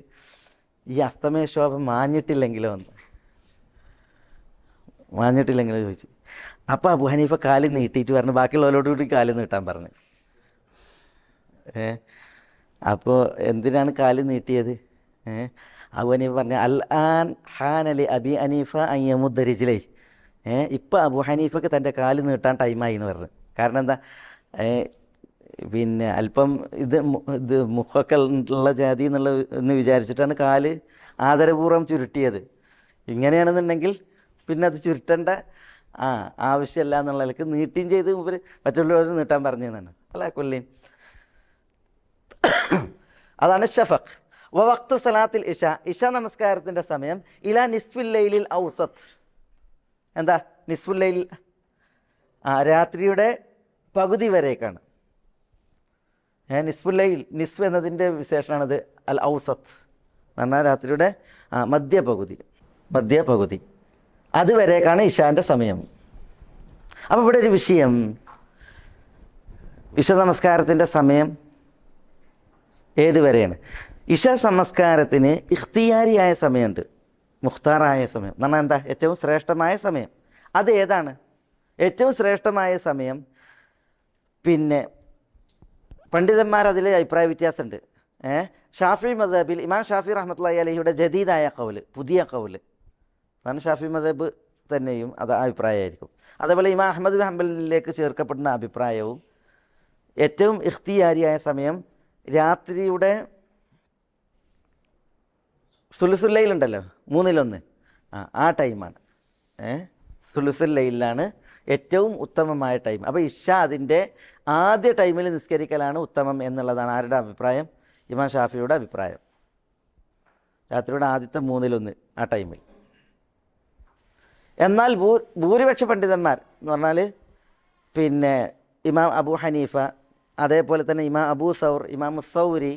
ഈ അസ്തമയ ശോഭ മാഞ്ഞിട്ടില്ലെങ്കിലോ ചോദിച്ചു. അപ്പോൾ അബൂ ഹനീഫ കാല് നീട്ടിയിട്ട് പറഞ്ഞു, ബാക്കിയുള്ളവരോട് കൂടി കാല് നീട്ടാൻ പറഞ്ഞു. അപ്പോൾ എന്തിനാണ് കാല് നീട്ടിയത്? അബൂ ഹനീഫ പറഞ്ഞു, അൽ ആൻ ഹാൻ അലി അബി ഹനീഫ അയ്യമുദ്ദരിജിലേ, ഇപ്പം അബൂ ഹനീഫക്ക് തൻ്റെ കാല് നീട്ടാൻ ടൈമായി എന്ന് പറഞ്ഞു. കാരണം എന്താ? പിന്നെ അല്പം ഇത് മുഖമൊക്കെ ഉള്ള ജാതി എന്ന് വിചാരിച്ചിട്ടാണ് കാല് ആദരപൂർവ്വം ചുരുട്ടിയത്. ഇങ്ങനെയാണെന്നുണ്ടെങ്കിൽ പിന്നെ അത് ചുരുട്ടേണ്ട ആവശ്യമില്ല എന്നുള്ള നിലക്ക് നീട്ടിയും ചെയ്ത് ഇവർ മറ്റുള്ളവർ നീട്ടാൻ പറഞ്ഞതാണ്. അല്ല കൊല്ലേം, അതാണ് ഷഫഖ്. വഖ്തു സലാത്തിൽ ഇഷ നമസ്കാരത്തിൻ്റെ സമയം ഇലാ നിസ്ഫുൽ ലൈലിൽ ഔസത്ത്. എന്താ നിസ്ഫുൽ ലൈൽ? രാത്രിയുടെ പകുതി വരേക്കാണ്. നിസ്ഫുൽ ലൈൽ, നിസ്ഫ് എന്നതിൻ്റെ വിശേഷമാണത് അൽ ഔസത്ത് എന്ന് പറഞ്ഞാൽ രാത്രിയുടെ മധ്യപകുതി അതുവരേക്കാണ് ഇഷാൻ്റെ സമയം. അപ്പോൾ ഇവിടെ ഒരു വിഷയം, ഇഷ നമസ്കാരത്തിൻ്റെ സമയം ഏതുവരെയാണ്? ഇഷ നമസ്കാരത്തിന് ഇഖ്തിയാരിയായ സമയമുണ്ട്, മുഖ്താറായ സമയം എന്ന് പറഞ്ഞാൽ എന്താ? ഏറ്റവും ശ്രേഷ്ഠമായ സമയം. അത് ഏതാണ്? ഏറ്റവും ശ്രേഷ്ഠമായ സമയം പിന്നെ പണ്ഡിതന്മാർ അതിൽ അഭിപ്രായ വ്യത്യാസമുണ്ട്. ഷാഫി മദ്ഹബിൽ ഇമാം ഷാഫി റഹ്മത്തുള്ളാഹി അലൈഹിയുടെ ജദീദായ കൗല്, പുതിയ കൗല്, അതാണ് ഷാഫി മദ്ഹബ് തന്നെയും അത് അഭിപ്രായമായിരിക്കും. അതേപോലെ ഇമാം അഹ്മദ് ബിൻ ഹംബലിലേക്ക് ചേർക്കപ്പെടുന്ന അഭിപ്രായവും ഏറ്റവും ഇഖ്തിയാരിയായ സമയം രാത്രിയുടെ സുലുസുല്ലയിലുണ്ടല്ലോ, 1/3 ആ ടൈമാണ്. സുലുസുല്ലയിലാണ് ഏറ്റവും ഉത്തമമായ ടൈം. അപ്പോൾ ഇഷ അതിൻ്റെ ആദ്യ ടൈമിൽ നിസ്കരിക്കലാണ് ഉത്തമം എന്നുള്ളതാണ് ആരുടെ അഭിപ്രായം? ഇമാം ഷാഫിയുടെ അഭിപ്രായം. രാത്രിയുടെ ആദ്യത്തെ 1/3 ആ ടൈമിൽ. എന്നാൽ ഭൂരിപക്ഷ പണ്ഡിതന്മാർ എന്ന് പറഞ്ഞാൽ പിന്നെ ഇമാം അബൂ ഹനീഫ, അതേപോലെ തന്നെ ഇമാം അബൂ സൗർ, ഇമാം സൗരി,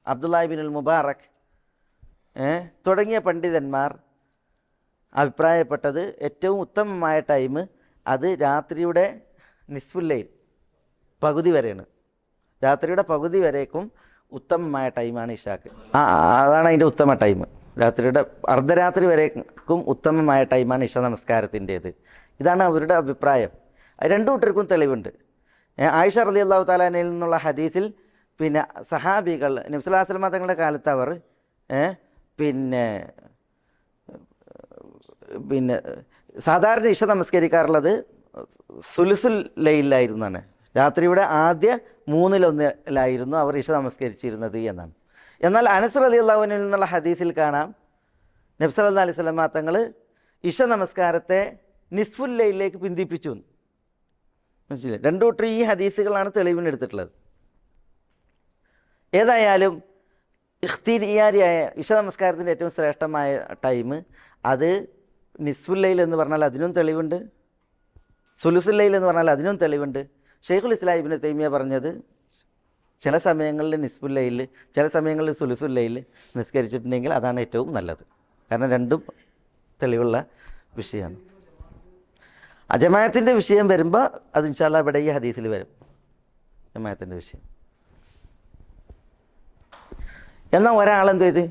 അബ്ദുല്ലാഹി ഇബ്നുൽ മുബാറക് തുടങ്ങിയ പണ്ഡിതന്മാർ അഭിപ്രായപ്പെട്ടത് ഏറ്റവും ഉത്തമമായ ടൈം അത് രാത്രിയുടെ നിസ്ഫുല്ലൈൽ, പകുതി വരെയാണ്. രാത്രിയുടെ പകുതി വരേക്കും ഉത്തമമായ ടൈമാണ് ഇഷാക്ക്. അതാണ് അതിൻ്റെ ഉത്തമ ടൈം. രാത്രിയുടെ അർദ്ധരാത്രി വരേക്കും ഉത്തമമായ ടൈമാണ് ഇഷ നമസ്കാരത്തിൻ്റേത്. ഇതാണ് അവരുടെ അഭിപ്രായം. രണ്ടു കൂട്ടർക്കും തെളിവുണ്ട്. ആയിഷ റളിയല്ലാഹു തആല അൻഹയിൽ നിന്നുള്ള ഹദീസിൽ പിന്നെ സഹാബികൾ നബി സല്ലല്ലാഹു അലൈഹി വസല്ലം തങ്ങളുടെ കാലത്ത് അവർ പിന്നെ സാധാരണ ഇഷ നമസ്കരിക്കാറുള്ളത് സുലുസുൽ ലൈലിലായിരുന്നാണ്. രാത്രിയുടെ ആദ്യ 1/3 അവർ ഇഷ നമസ്കരിച്ചിരുന്നത് എന്നാണ്. എന്നാൽ അനസ് റളിയല്ലാഹു അൻഹു നിന്നുള്ള ഹദീസിൽ കാണാം നബി സല്ലല്ലാഹു അലൈഹി വസല്ലം തങ്ങൾ ഇഷ നമസ്കാരത്തെ നിസ്ഫുൽ ലൈലിലേക്ക് പിന്തിപ്പിച്ചു. മനസ്സിലായി? രണ്ടു കൂട്ടർ ഈ ഹദീസുകളാണ് തെളിവിനെടുത്തിട്ടുള്ളത്. ഏതായാലും ഇഖ്തിയാരിയായ ഇഷ നമസ്കാരത്തിൻ്റെ ഏറ്റവും ശ്രേഷ്ഠമായ ടൈം അത് നിസ്ഫുൽ ലൈൽ എന്ന് പറഞ്ഞാൽ അതിനും തെളിവുണ്ട്, സുലുസുൽ ലൈൽ എന്ന് പറഞ്ഞാൽ അതിനും തെളിവുണ്ട്. ഷെയ്ഖുൽ ഇസ്ലാം ഇബ്നു തൈമിയ പറഞ്ഞത് ചില സമയങ്ങളിൽ നിസ്ഫുൽ ലൈൽ, ചില സമയങ്ങളിൽ സുലുസുൽ ലൈൽ നിസ്കരിച്ചിട്ടുണ്ടെങ്കിൽ അതാണ് ഏറ്റവും നല്ലത്. കാരണം രണ്ടും തെളിവുള്ള വിഷയമാണ്. ജമാഅത്തിൻ്റെ വിഷയം വരുമ്പോൾ അത് ഇൻഷാ അല്ലാഹ് ഇവിടെ ഈ ഹദീസിൽ വരും, ജമാഅത്തിൻ്റെ വിഷയം. എന്നാൽ ഒരാളെന്ത് ചെയ്ത്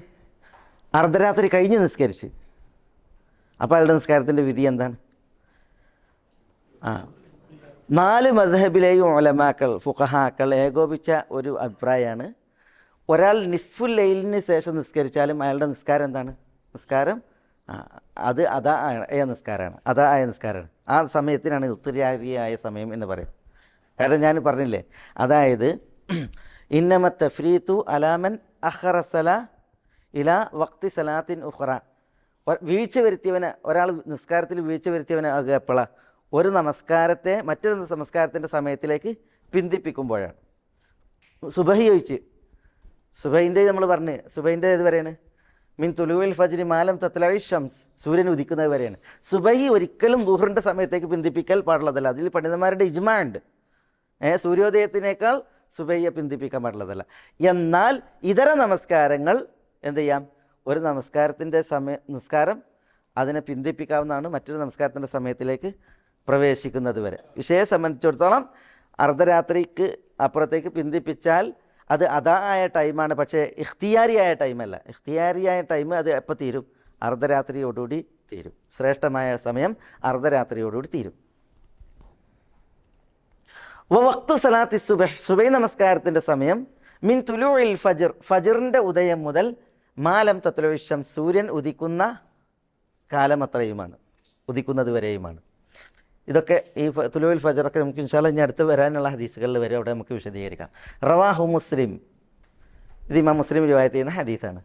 അർദ്ധരാത്രി കഴിഞ്ഞ് നിസ്കരിച്ച്, അപ്പോൾ അയാളുടെ നിസ്കാരത്തിൻ്റെ വിധി എന്താണ്? 4 മദ്ഹബിലെയും ഉലമാക്കൾ, ഫുഖഹാക്കൾ ഏകോപിച്ച ഒരു അഭിപ്രായമാണ്, ഒരാൾ നിസ്ഫുൽ ലൈലിന് ശേഷം നിസ്കരിച്ചാലും അയാളുടെ നിസ്കാരം എന്താണ്? നിസ്കാരം അത് അതായ നിസ്കാരമാണ്. ആ സമയത്തിനാണ് ഇഖ്തിയാരിയായ സമയം എന്ന് പറയും. കാരണം ഞാൻ പറഞ്ഞില്ലേ, അതായത് ഇന്നമ തഫ്രീതു അലാമൻ അഖറ സലാ ഇലാ വഖ്തി സലാത്തിൻ ഉഖറ. വീഴ്ച വരുത്തിയവന്, ഒരാൾ നിസ്കാരത്തിൽ വീഴ്ച വരുത്തിയവന് ആകുക എപ്പോഴാണ്? ഒരു നമസ്കാരത്തെ മറ്റൊരു നമസ്കാരത്തിൻ്റെ സമയത്തിലേക്ക് പിന്തിപ്പിക്കുമ്പോഴാണ്. സുബഹി ചോദിച്ച്, സുബഹിൻ്റെ നമ്മൾ പറഞ്ഞ്, സുബഹിൻ്റെ ഏത് വരെയാണ്? മിൻ തുലൂഇൽ ഫജ്രി മാലം തത്ലഇ ഷംസ്, സൂര്യൻ ഉദിക്കുന്നത് വരെയാണ്. സുബഹി ഒരിക്കലും ദുഹറിൻ്റെ സമയത്തേക്ക് പിന്തിപ്പിക്കൽ പാടുള്ളതല്ല. അതിൽ പണ്ഡിതന്മാരുടെ ഇജ്മാ ഉണ്ട്. സൂര്യോദയത്തിനേക്കാൾ സുബഹിയെ പിന്തിപ്പിക്കാൻ പാടുള്ളതല്ല. എന്നാൽ ഇതര നമസ്കാരങ്ങൾ എന്ത് ചെയ്യാം? ഒരു നമസ്കാരത്തിൻ്റെ നിസ്കാരം അതിനെ പിന്തിപ്പിക്കാവുന്നതാണ് മറ്റൊരു നമസ്കാരത്തിൻ്റെ സമയത്തിലേക്ക് പ്രവേശിക്കുന്നത് വരെ. ഇഷയെ സംബന്ധിച്ചിടത്തോളം അർദ്ധരാത്രിക്ക് അപ്പുറത്തേക്ക് പിന്തിപ്പിച്ചാൽ അത് അതായ ടൈമാണ്, പക്ഷേ ഇഖ്തിയാരിയായ ടൈമല്ല. ഇഖ്തിയാരിയായ ടൈം അത് എപ്പോൾ തീരും? അർദ്ധരാത്രിയോടുകൂടി തീരും. ശ്രേഷ്ഠമായ സമയം അർദ്ധരാത്രിയോടുകൂടി തീരും. വഖ്തു സലാത്തി സുബഹ്, സുബഹി നമസ്കാരത്തിൻ്റെ സമയം മിൻ തുലൂഇൽ ഫജ്ർ, ഫജ്റിൻ്റെ ഉദയം മുതൽ മാലം തത്ലഉ ശംസ്, സൂര്യൻ ഉദിക്കുന്ന കാലം അത്രയുമാണ്, ഉദിക്കുന്നത് വരെയുമാണ്. ഇതൊക്കെ ഈ തുലൂഇൽ ഫജ്റൊക്കെ നമുക്ക് ഇൻഷാ അല്ലാഹ് ഇനി അടുത്ത് വരാനുള്ള ഹദീസുകളിൽ വരെ അവിടെ നമുക്ക് വിശദീകരിക്കാം. റവാഹു മുസ്ലിം, ഇത് ഇമാം മുസ്ലിം റിവായത്ത് ചെയ്യുന്ന ഹദീസാണ്.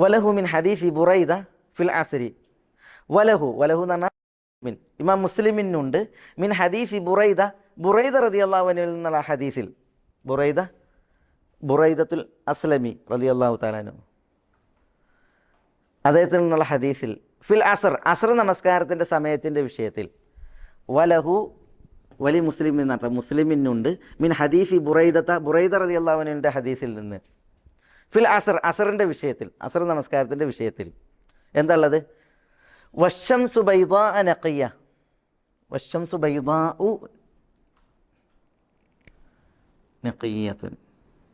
വലഹു മിൻ ഹദീസി ബുറൈദ ഫിൽ അസ്രി, വലഹു എന്ന് പറഞ്ഞാൽ ഇമാം മുസ്ലിമിനുണ്ട് മിൻ ഹദീസി ബുറൈദ റളിയല്ലാഹു അൻഹു എന്നുള്ള ഹദീസിൽ, ബുറൈദത്തുൽ അസ്ലമി റളിയല്ലാഹു തആല അൻഹു അദ്ദേഹത്തിൽ നിന്നുള്ള ഹദീസിൽ ഫിൽ അസ്ർ നമസ്കാരത്തിൻ്റെ സമയത്തിൻ്റെ വിഷയത്തിൽ, വലഹു വലി മുസ്ലിം എന്നർത്ഥം, മുസ്ലിമിനുണ്ട് മിൻ ഹദീസി ബുറൈദ റളിയല്ലാഹു അൻഹുവിൻ്റെ ഹദീസിൽ നിന്ന് ഫിൽ അസ്റിൻ്റെ വിഷയത്തിൽ, അസ്ർ നമസ്കാരത്തിൻ്റെ വിഷയത്തിൽ എന്താ ഉള്ളത്? വശംസു ബൈദാ നഖിയ, വശംസു ബൈദാഉ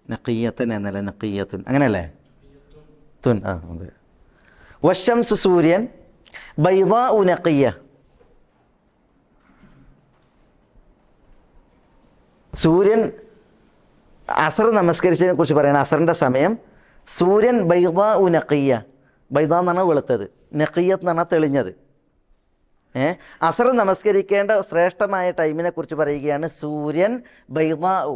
നഖിയത്തുൻ എന്നല്ല നഖിയത്തുൻ, അങ്ങനെയല്ലേ? അതെ. വശംസു സൂര്യൻ, ബൈദാഉ നഖിയ സൂര്യൻ അസർ നമസ്കരിച്ചതിനെ കുറിച്ച് പറയുന്നത് അസറിൻ്റെ സമയം സൂര്യൻ ബൈദാ ഉ നഖിയ, ബൈദാ എന്ന് പറഞ്ഞാൽ വെളുത്തത്, നഖിയത്ത് എന്ന് പറഞ്ഞാൽ തെളിഞ്ഞത്. അസർ നമസ്കരിക്കേണ്ട ശ്രേഷ്ഠമായ ടൈമിനെ കുറിച്ച് പറയുകയാണ് സൂര്യൻ ബൈദാ ഉ,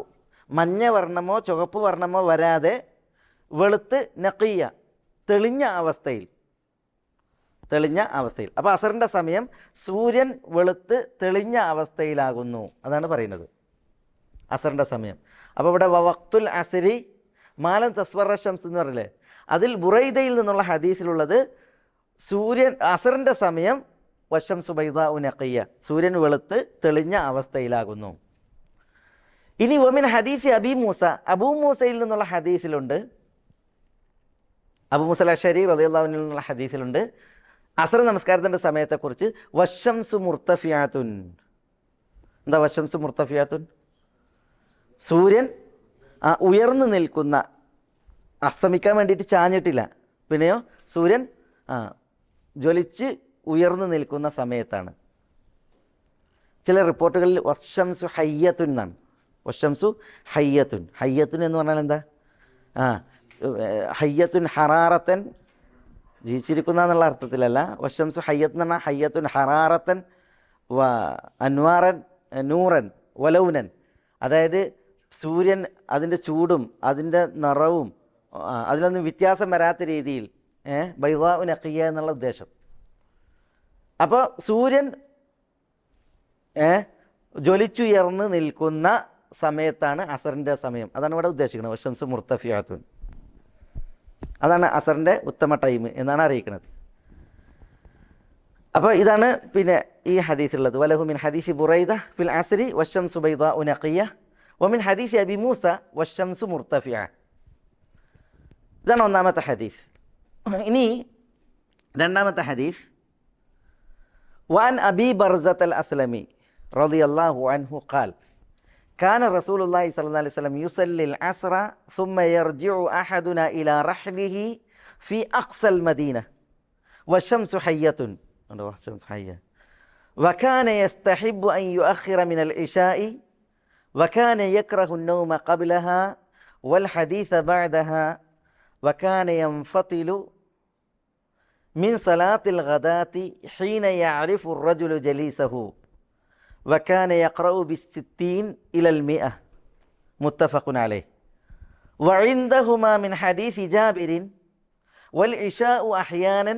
മഞ്ഞ വർണ്ണമോ ചുവപ്പ് വർണ്ണമോ വരാതെ വെളുത്ത് നഖിയ, തെളിഞ്ഞ അവസ്ഥയിൽ. അപ്പോൾ അസറിൻ്റെ സമയം സൂര്യൻ വെളുത്ത് തെളിഞ്ഞ അവസ്ഥയിലാകുന്നു, അതാണ് പറയുന്നത് അസറിൻ്റെ സമയം. അപ്പോൾ ഇവിടെ വഖ്തുൽ അസ്രി മാലൻ തസ്വറ ഷംസ് എന്ന് പറഞ്ഞില്ലേ, അതിൽ ബുറൈദയിൽ നിന്നുള്ള ഹദീസിലുള്ളത് സൂര്യൻ അസറിൻ്റെ സമയം വശംസു ബൈദാ ഉ നഖിയ, സൂര്യൻ വെളുത്ത് തെളിഞ്ഞ അവസ്ഥയിലാകുന്നു. ഇനി വമിൻ ഹദീസ് അബി മൂസ, അബൂ മൂസയിൽ നിന്നുള്ള ഹദീസിലുണ്ട്, അബൂ മൂസ അശ്അരി റളിയല്ലാഹു അൻഹു നിന്നുള്ള ഹദീസിലുണ്ട് അസർ നമസ്കാരത്തിൻ്റെ സമയത്തെക്കുറിച്ച് വശംസു മുർത്തഫിയാത്തുൻ. എന്താ വശംസു മുർത്തഫിയാത്തുൻ? സൂര്യൻ ഉയർന്നു നിൽക്കുന്ന, അസ്തമിക്കാൻ വേണ്ടിയിട്ട് ചാഞ്ഞിട്ടില്ല, പിന്നെയോ സൂര്യൻ ജ്വലിച്ച് ഉയർന്നു നിൽക്കുന്ന സമയത്താണ്. ചില റിപ്പോർട്ടുകളിൽ വശംസു ഹയ്യത്തുൻ എന്നാണ്. വശംസു ഹയ്യത്തുൻ, ഹയ്യത്തുൻ എന്ന് പറഞ്ഞാൽ എന്താ? ഹയ്യത്തുൻ ഹറാറത്തൻ, ജീവിച്ചിരിക്കുന്ന എന്നുള്ള അർത്ഥത്തിലല്ല. വശംസു ഹയ്യത്ത് എന്ന് പറഞ്ഞാൽ ഹയ്യത്തുൻ ഹറാറത്തൻ വ അൻവാറൻ നൂറൻ വലൗനൻ, അതായത് സൂര്യൻ അതിൻ്റെ ചൂടും അതിൻ്റെ നിറവും അതിലൊന്നും വ്യത്യാസം വരാത്ത രീതിയിൽ ബൈദാ ഉ നഖിയ എന്നുള്ള ഉദ്ദേശം. അപ്പോൾ സൂര്യൻ ജ്വലിച്ചുയർന്ന് നിൽക്കുന്ന സമയത്താണ് അസറിൻ്റെ സമയം, അതാണ് ഇവിടെ ഉദ്ദേശിക്കുന്നത്. വശംസു മുർത്തഫിയാത്തുൻ, അതാണ് അസറിൻ്റെ ഉത്തമ ടൈം എന്നാണ് അറിയിക്കുന്നത്. അപ്പോൾ ഇതാണ് പിന്നെ ഈ ഹദീസിലുള്ളത്. വലഹു മിൻ ഹദീസി ബുറൈദ ഫിൽ അസ്രി വശംസു ബൈദാ ഉ നഖിയ വമിൻ ഹദീസി അബി മൂസ വശംസു മുർത്തഫിയ. ഇതാണ് ഒന്നാമത്തെ ഹദീസ്. ഇനി രണ്ടാമത്തെ ഹദീസ്, വഅൻ അബി ബർസത്ത് അൽ അസ്ലമി റളിയല്ലാഹു അൻഹു ഖാൽ കാന റസൂലുള്ളാഹി സ്വല്ലല്ലാഹു അലൈഹി വസല്ലം യുസല്ലിൽ അസ്റ സുമ്മ യർജിഉ അഹദുനാ ഇലാ റഹ്ലിഹി ഫി അഖ്സൽ മദീന വശംസു ഹയ്യത്തുൻ വകാന യസ്തഹിബ്ബു അൻ യുഅഖിറ മിനൽ ഇശാഇ വകാന യക്റഹു النوم قبلها والحديث بعدها وكان ينفطل من صلاة الغداة حين يعرف الرجل جليسه وكان يقرأ بالستين إلى المئة متفق عليه. وعندهما من حديث جابر والعشاء أحيانا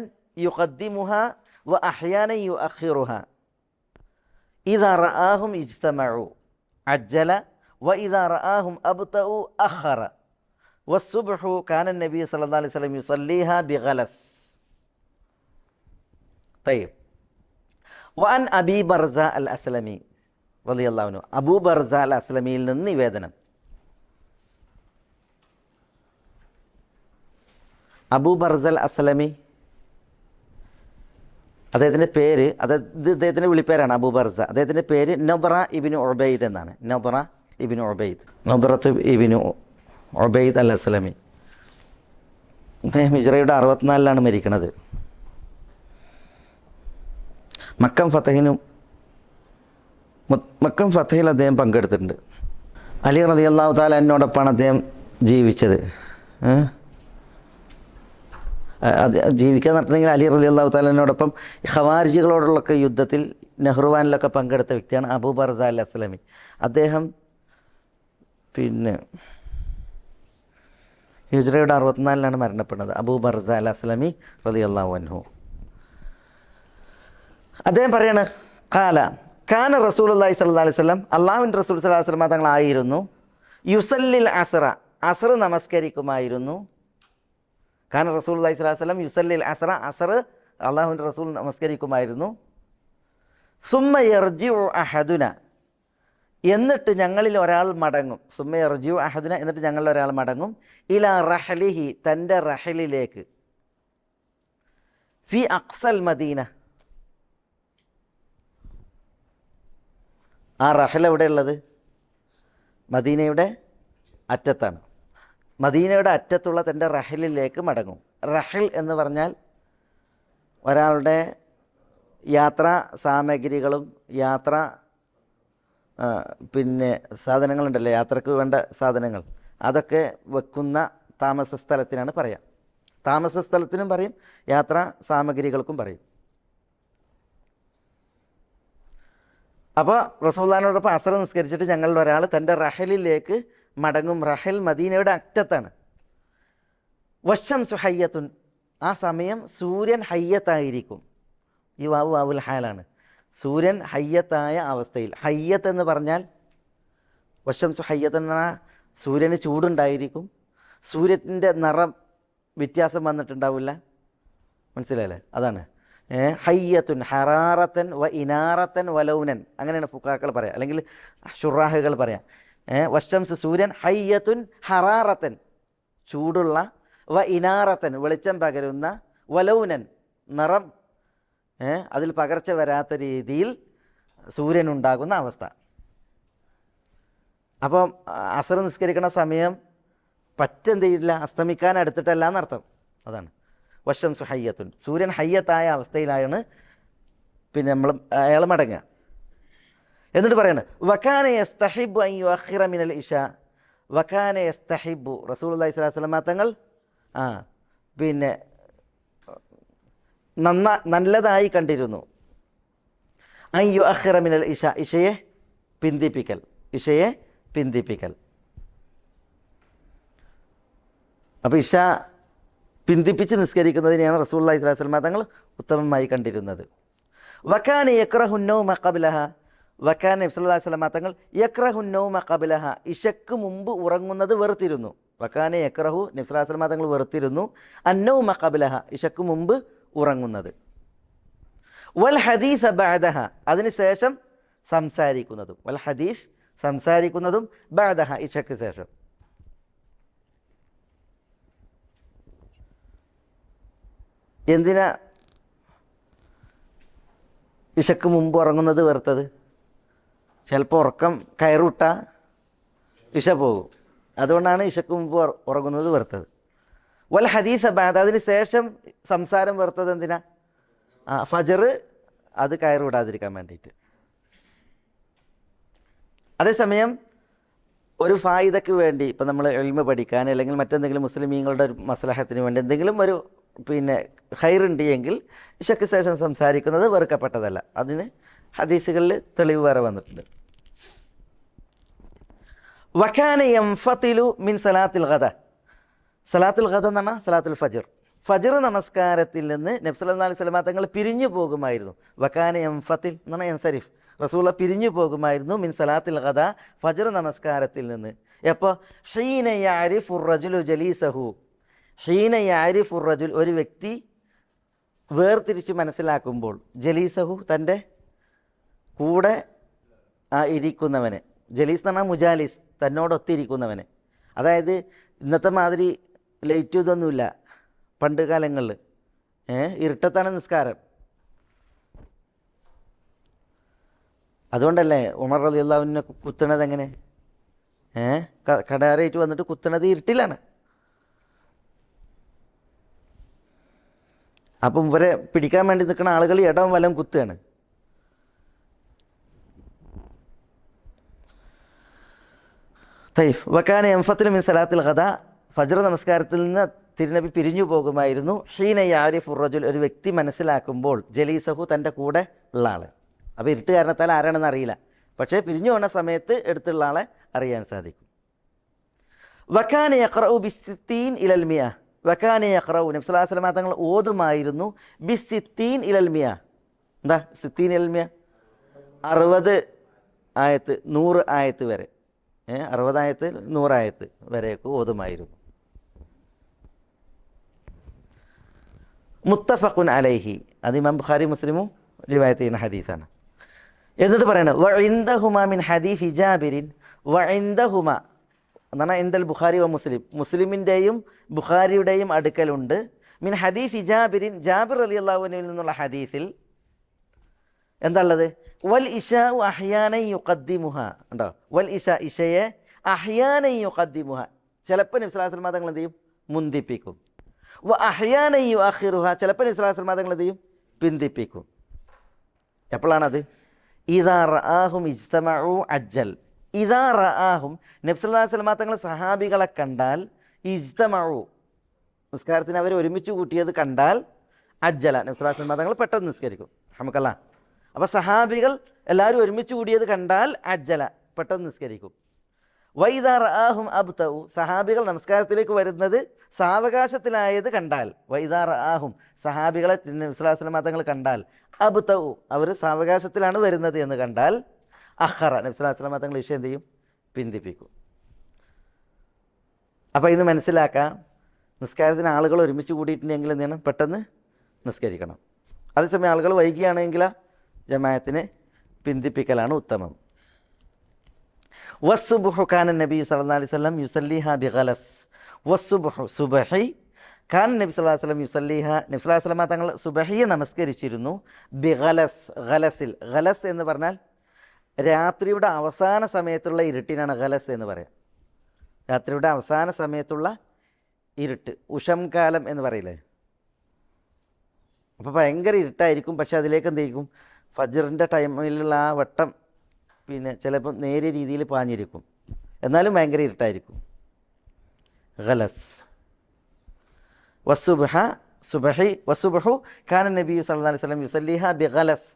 يقدمها وأحيانا يؤخرها إذا رآهم اجتمعوا عجل وإذا رآهم أبطأوا أخر والصبح كان النبي صلى الله عليه وسلم يصليها بغلس. طيب. വഅൻ അബി ബർസ അൽ അസ്ലമി റളിയല്ലാഹു അൻഹു, അബൂ ബർസ അൽ അസ്ലമിയിൽ നിന്ന് നിവേദനം. അബൂ ബർസ അൽ അസ്ലമി, അദ്ദേഹത്തിൻ്റെ പേര്, അദ്ദേഹത്തിൻ്റെ വിളിപ്പേരാണ് അബൂ ബർസ. അദ്ദേഹത്തിൻ്റെ പേര് നദ്റ ഇബ്നു ഉബൈദ് എന്നാണ്. നദ്റ ഇബ്നു ഉബൈദ്, നദ്റത്ത് ഇബ്നു ഉബൈദ് അൽ അസ്ലമി. അദ്ദേഹം ഹിജ്റയുടെ 64 മരിക്കുന്നത്. മക്കം ഫതഹിൽ അദ്ദേഹം പങ്കെടുത്തിട്ടുണ്ട്. അലി റളിയല്ലാഹു തആല അൻഹുവിനോടൊപ്പമാണ് അദ്ദേഹം ജീവിച്ചത്. ജീവിക്കുക എന്ന് പറഞ്ഞിട്ടുണ്ടെങ്കിൽ അലി റളിയല്ലാഹു തആല അൻഹുവിനോടൊപ്പം ഖവാരിജികളോടുള്ളൊക്കെ യുദ്ധത്തിൽ നെഹ്റുവാനിലൊക്കെ പങ്കെടുത്ത വ്യക്തിയാണ് അബൂ ബർസ അൽ അസ്ലമി. അദ്ദേഹം പിന്നെ ഹിജ്റയുടെ 64 മരണപ്പെടുന്നത്. അബൂ ബർസ അൽ അസ്ലമി റളിയല്ലാഹു അൻഹു. അദ്ദേഹം പറയാണ്, ഖാല കാന റസൂലുള്ളാഹി സ്വല്ലല്ലാഹു അലൈഹി വസല്ലം, അല്ലാഹുവിൻ്റെ റസൂൽ സ്വല്ലല്ലാഹു അലൈഹി വസല്ലം തങ്ങളായിരുന്നു യുസല്ലിൽ അസ്റ, അസ്ർ നമസ്കരിക്കുമായിരുന്നു. കാന റസൂലുള്ളാഹി സ്വല്ലല്ലാഹു അലൈഹി വസല്ലം യുസല്ലിൽ അസ്റ, അസ്ർ അല്ലാഹുവിൻ്റെ റസൂൽ നമസ്കരിക്കുമായിരുന്നു. സുമ്മ യർജിഉ അഹദുന, എന്നിട്ട് ഞങ്ങളിൽ ഒരാൾ മടങ്ങും. സുമ്മ യർജിഉ അഹദുന, എന്നിട്ട് ഞങ്ങളിൽ ഒരാൾ മടങ്ങും. ഇലാ റഹ്ലിഹി, തൻ്റെ റഹ്ലിലേക്ക്. ഫി അഖ്സൽ മദീന, ആ റഹൽ എവിടെയുള്ളത്? മദീനയുടെ അറ്റത്താണ്. മദീനയുടെ അറ്റത്തുള്ള തൻ്റെ റഹലിലേക്ക് മടങ്ങും. റഹൽ എന്ന് പറഞ്ഞാൽ ഒരാളുടെ യാത്രാ സാമഗ്രികളും യാത്രാ പിന്നെ സാധനങ്ങളുണ്ടല്ലോ, യാത്രക്ക് വേണ്ട സാധനങ്ങൾ, അതൊക്കെ വെക്കുന്ന താമസ സ്ഥലത്തിനാണ് പറയാം. താമസ സ്ഥലത്തിനും പറയും, യാത്രാ സാമഗ്രികൾക്കും പറയും. അപ്പോൾ റസൂലുള്ളാഹിനോടൊപ്പം അസർ നിസ്കരിച്ചിട്ട് ഞങ്ങളിൽ ഒരാൾ തൻ്റെ റഹലിലേക്ക് മടങ്ങും. റഹൽ മദീനയുടെ അറ്റത്താണ്. വശംസു ഹയ്യത്തുൻ, ആ സമയം സൂര്യൻ ഹയ്യത്തായിരിക്കും. ഈ വാവ് വാവുൽ ഹാലാണ്. സൂര്യൻ ഹയ്യത്തായ അവസ്ഥയിൽ. ഹയ്യത്ത് എന്ന് പറഞ്ഞാൽ വശംസു ഹയ്യത്ത് എന്ന് പറഞ്ഞാൽ സൂര്യന് ചൂടുണ്ടായിരിക്കും, സൂര്യൻ്റെ നിറം വ്യത്യാസം വന്നിട്ടുണ്ടാവില്ല. മനസ്സിലായല്ലേ? അതാണ് ഹയ്യത്തുൻ ഹറാറത്തൻ വ ഇനാറത്തൻ വലൗനൻ, അങ്ങനെയാണ് ഫുഖാക്കൾ പറയാം, അല്ലെങ്കിൽ ഷുറാഹുകൾ പറയാം. വശംസ് സൂര്യൻ ഹയ്യത്തുൻ ഹറാറത്തൻ ചൂടുള്ള, വ ഇനാറത്തൻ വെളിച്ചം പകരുന്ന, വലൗനൻ നിറം അതിൽ പകർച്ച വരാത്ത രീതിയിൽ സൂര്യനുണ്ടാകുന്ന അവസ്ഥ. അപ്പം അസർ നിസ്കരിക്കുന്ന സമയം പറ്റെന്ത് ചെയ്യില്ല, അസ്തമിക്കാൻ അടുത്തിട്ടല്ല എന്നർത്ഥം. അതാണ് വശംസു ഹയ്യത്തുൻ, സൂര്യൻ ഹയ്യത്തായ അവസ്ഥയിലാണ് പിന്നെ അയാൾ മടങ്ങുക. എന്നിട്ട് പറയാണ് വക്കാന യസ്തഹിബു അൻ യുഅഖിറ മിനൽ ഇശാ, വക്കാന യസ്തഹിബു റസൂലുള്ളാഹി സ്വല്ലല്ലാഹു അലൈഹി വസല്ലം തങ്ങൾ പിന്നെ നല്ലതായി കണ്ടിരുന്നു അൻ യുഅഖിറ മിനൽ ഇശാ, ഇശയെ പിന്തിപ്പിക്കൽ, ഇശയെ പിന്തിപ്പിക്കൽ. അപ്പോൾ ഇശ പിന്തിപ്പിച്ച് നിസ്കരിക്കുന്നതിനെയാണ് റസൂലുള്ളാഹി സ്വല്ലല്ലാഹു അലൈഹി വസല്ലം തങ്ങൾ ഉത്തമമായി കണ്ടിരുന്നത്. വക്കാന യക്റഹുന്നൗമ ഖബ്ലഹ, വക്കാന നബി സല്ലല്ലാഹു അലൈഹി വസല്ലം തങ്ങൾ യക്റഹുന്നൗമ ഖബ്ലഹ, ഇശക്ക് മുമ്പ് ഉറങ്ങുന്നത് വെറുത്തിരുന്നു. വക്കാന യക്റഹു, നബി സല്ലല്ലാഹു അലൈഹി വസല്ലം തങ്ങൾ വെറുത്തിരുന്നു അന്നൗമ ഖബ്ലഹ, ഇശക്ക് മുമ്പ് ഉറങ്ങുന്നത്. വൽ ഹദീസ ബഅദഹ, അതിനുശേഷം സംസാരിക്കുന്നതും. വൽ ഹദീസ്, സംസാരിക്കുന്നതും, ബഅദഹ, ഇശക്ക് ശേഷം. എന്തിനാ ഇശക്ക് മുമ്പ് ഉറങ്ങുന്നത് വെറുത്തത്? ചിലപ്പോൾ ഉറക്കം കയറുവിട്ടാൽ ഇശ പോകും, അതുകൊണ്ടാണ് ഇശക്ക് മുമ്പ് ഉറങ്ങുന്നത് വെറുത്തത്. വൽ ഹദീസ ബഅദ, അതിന് ശേഷം സംസാരം വെറുത്തത് എന്തിനാ? ഫജർ അത് കയറുവിടാതിരിക്കാൻ വേണ്ടിയിട്ട്. അതേസമയം ഒരു ഫായിദക്ക് വേണ്ടി, ഇപ്പം നമ്മൾ ഇൽമ പഠിക്കാൻ അല്ലെങ്കിൽ മറ്റെന്തെങ്കിലും മുസ്ലിമീങ്ങളുടെ ഒരു മസ്ലഹത്തിന് വേണ്ടി എന്തെങ്കിലും ഒരു പിന്നെ ഖൈറുണ്ട് എങ്കിൽ ഇശക്ക് ശേഷം സംസാരിക്കുന്നത് വെറുക്കപ്പെട്ടതല്ല. അതിന് ഹദീസുകളിൽ തെളിവ് വേറെ വന്നിട്ടുണ്ട്. വക്കാന യംഫതിലു മിൻ സലാത്തിൽ ഗദ, സലാത്തുൽ ഗദ എന്ന് പറഞ്ഞാൽ സലാത്തുൽ ഫജ്ർ, ഫജ്ർ നമസ്കാരത്തിൽ നിന്ന് നബി സല്ലല്ലാഹു അലൈഹി വസല്ലം തങ്ങൾ പിരിഞ്ഞു പോകുമായിരുന്നു. വക്കാന യംഫതിൽ എന്ന് പറഞ്ഞാൽ യൻസരിഫ്, റസൂല പിരിഞ്ഞു പോകുമായിരുന്നു മിൻ സലാത്തിൽ ഗദ, ഫജ്ർ നമസ്കാരത്തിൽ നിന്ന്. എപ്പോൾ? ഹീന യഅരിഫുർ റജുലു ജലീസഹു, ഹീന യഅരിഫുർ റജുൽ, ഒരു വ്യക്തി വേർതിരിച്ച് മനസ്സിലാക്കുമ്പോൾ, ജലീസഹു തൻ്റെ കൂടെ ഇരിക്കുന്നവനെ, ജലീസ് എന്ന് പറഞ്ഞാൽ മുജാലിസ്, തന്നോടൊത്തിരിക്കുന്നവനെ. അതായത് ഇന്നത്തെ മാതിരി ലൈറ്റ് ഇതൊന്നുമില്ല പണ്ട് കാലങ്ങളിൽ, ഇരുട്ടത്താണ് നിസ്കാരം. അതുകൊണ്ടല്ലേ ഉമർ റളിയല്ലാഹു അൻഹു കുത്തണത് എങ്ങനെ? കടാരയിട്ട് വന്നിട്ട് കുത്തണത് ഇരുട്ടിലാണ്. അപ്പം ഇവരെ പിടിക്കാൻ വേണ്ടി നിൽക്കുന്ന ആളുകൾ ഇടം വലം കുത്തുകയാണ്. തൈഫ് വക്കാന യംഫത്തിലു മിൻ സലാത്തിൽ ഗദ, ഫജ്ർ നമസ്കാരത്തിൽ നിന്ന് തിരുനബി പിരിഞ്ഞു പോകുമായിരുന്നു. ഹീന യഅരിഫുർ റജുൽ, ഒരു വ്യക്തി മനസ്സിലാക്കുമ്പോൾ, ജലീസഹു തൻ്റെ കൂടെ ഉള്ള ആൾ. അപ്പോൾ ഇരുട്ട് കാരണത്താൽ ആരാണെന്ന് അറിയില്ല, പക്ഷേ പിരിഞ്ഞു പോകുന്ന സമയത്ത് എടുത്തുള്ള ആളെ അറിയാൻ സാധിക്കും. വക്കാന യഖ്റഉ ബിസ്സിത്തീൻ ഇലൽ മിയ, വക്കാന യഖ്റഉ, നബി സല്ലല്ലാഹു അലൈഹി വസല്ലം തങ്ങൾ ഓതുമായിരുന്നു ബിസ്സിത്തീൻ ഇലൽ മിയ. എന്താ സിത്തീൻ ഇലൽ മിയ? 60 ആയത്ത്, 100 ആയത്ത് വരെ, 60 ആയത്ത് 100 ആയത്ത് വരെയൊക്കെ ഓതുമായിരുന്നു. മുത്തഫഖുൻ അലൈഹി, അത് ഇമാം ബുഖാരി മുസ്ലിമും റിവായത്ത് ചെയ്യുന്ന ഹദീസാണ്. എന്നിട്ട് പറയണത് വഇൻദഹുമാ മിൻ ഹദീസ് ജാബിരിൻ, വഇൻദഹുമാ എന്ന് പറഞ്ഞാൽ ഇൻദൽ ബുഖാരി വ മുസ്ലിം, മുസ്ലിമിൻ്റെയും ബുഖാരിയുടെയും അടുക്കലുണ്ട്. മിൻ ഹദീസ് ജാബിരിൻ, ജാബിർ റളിയല്ലാഹു അൻഹുവിൽ നിന്നുള്ള ഹദീസിൽ എന്താ ഉള്ളത്? വൽ ഇശാ അഹ്യാനൻ യുഖദ്ദിമുഹ, ഉണ്ടോ? വൽ ഇശാ, ഇശയെ അഹ്യാനൻ യുഖദ്ദിമുഹ, ചിലപ്പോൾ നബി സല്ലല്ലാഹു അലൈഹി വസല്ലം തങ്ങൾ എന്ത് ചെയ്യും? മുന്തിപ്പിക്കും. വ അഹ്യാനൻ യുഅഖിറുഹ, ചിലപ്പോൾ നബി സല്ലല്ലാഹു അലൈഹി വസല്ലം തങ്ങൾ എന്ത് ചെയ്യും? പിന്തിപ്പിക്കും. എപ്പോഴാണത്? ഇദാ റആഹും ഇജ്തമഉ അജ്ജൽ. ഇദാ റആഹും നബി സല്ലല്ലാഹു അലൈഹി വസല്ലം തങ്ങൾ സഹാബികളെ കണ്ടാൽ ഇജ്തമഉ നിസ്കാരത്തിന് അവർ ഒരുമിച്ച് കൂട്ടിയത് കണ്ടാൽ അജ്ജല നബി സല്ലല്ലാഹു അലൈഹി വസല്ലം തങ്ങൾ പെട്ടെന്ന് നിസ്കരിക്കും. റഹ്മക്കല്ലാ. അപ്പോൾ സഹാബികൾ എല്ലാവരും ഒരുമിച്ച് കൂടിയത് കണ്ടാൽ അജ്ജല പെട്ടെന്ന് നിസ്കരിക്കും. വൈദാ റആഹും അബ്തഉ സഹാബികൾ നമസ്കാരത്തിലേക്ക് വരുന്നത് സാവകാശത്തിലായത് കണ്ടാൽ, വൈദാ റആഹും സഹാബികളെ നബി സല്ലല്ലാഹു അലൈഹി വസല്ലം തങ്ങൾ കണ്ടാൽ അബ്തഉ അവർ സാവകാശത്തിലാണ് വരുന്നത് എന്ന് കണ്ടാൽ അഖറ നബി സല്ലല്ലാഹു അലൈഹി വസല്ലം തങ്ങൾ വിഷയം എന്ത് ചെയ്യും? പിന്തിപ്പിക്കും. അപ്പോൾ ഇത് മനസ്സിലാക്കാം, നിസ്കാരത്തിന് ആളുകൾ ഒരുമിച്ച് കൂടിയിട്ടുണ്ടെങ്കിൽ എന്ത് ചെയ്യണം? പെട്ടെന്ന് നിസ്കരിക്കണം. അതേസമയം ആളുകൾ വൈകിയാണെങ്കിൽ ജമാഅത്തിനെ പിന്തിപ്പിക്കലാണ് ഉത്തമം. വസ്സുബ്ഹു കാന നബി സല്ലല്ലാഹു അലൈഹി വസല്ലം യുസല്ലിഹ ബിഗലസ്. വസ്സുബ്ഹു സുബ്ഹി കാന നബി സല്ലല്ലാഹു അലൈഹി വസല്ലം യുസല്ലിഹ നബി സല്ലല്ലാഹു അലൈഹി വസല്ലം തങ്ങൾ സുബ്ഹിയെ നമസ്കരിച്ചിരുന്നു ബിഗലസ്. ഗലസിൽ, ഗലസ് എന്ന് പറഞ്ഞാൽ രാത്രിയുടെ അവസാന സമയത്തുള്ള ഇരുട്ടിനാണ് ഗലസ് എന്ന് പറയാം. രാത്രിയുടെ അവസാന സമയത്തുള്ള ഇരുട്ട്, ഉഷം കാലം എന്ന് പറയില്ലേ. അപ്പോൾ ഭയങ്കര ഇരുട്ടായിരിക്കും, പക്ഷെ അതിലേക്ക് എന്ത് ചെയ്യും? ഫജ്റിൻ്റെ ടൈമിലുള്ള ആ വട്ടം പിന്നെ ചിലപ്പം നേരിയ രീതിയിൽ പാഞ്ഞിരിക്കും, എന്നാലും ഭയങ്കര ഇരുട്ടായിരിക്കും. ഗലസ്. വസുബ്ഹ സുബ്ഹി വസുബ്ഹു കാന നബി സല്ലല്ലാഹു അലൈഹി വസല്ലം യുസല്ലിഹ ബിഗലസ്.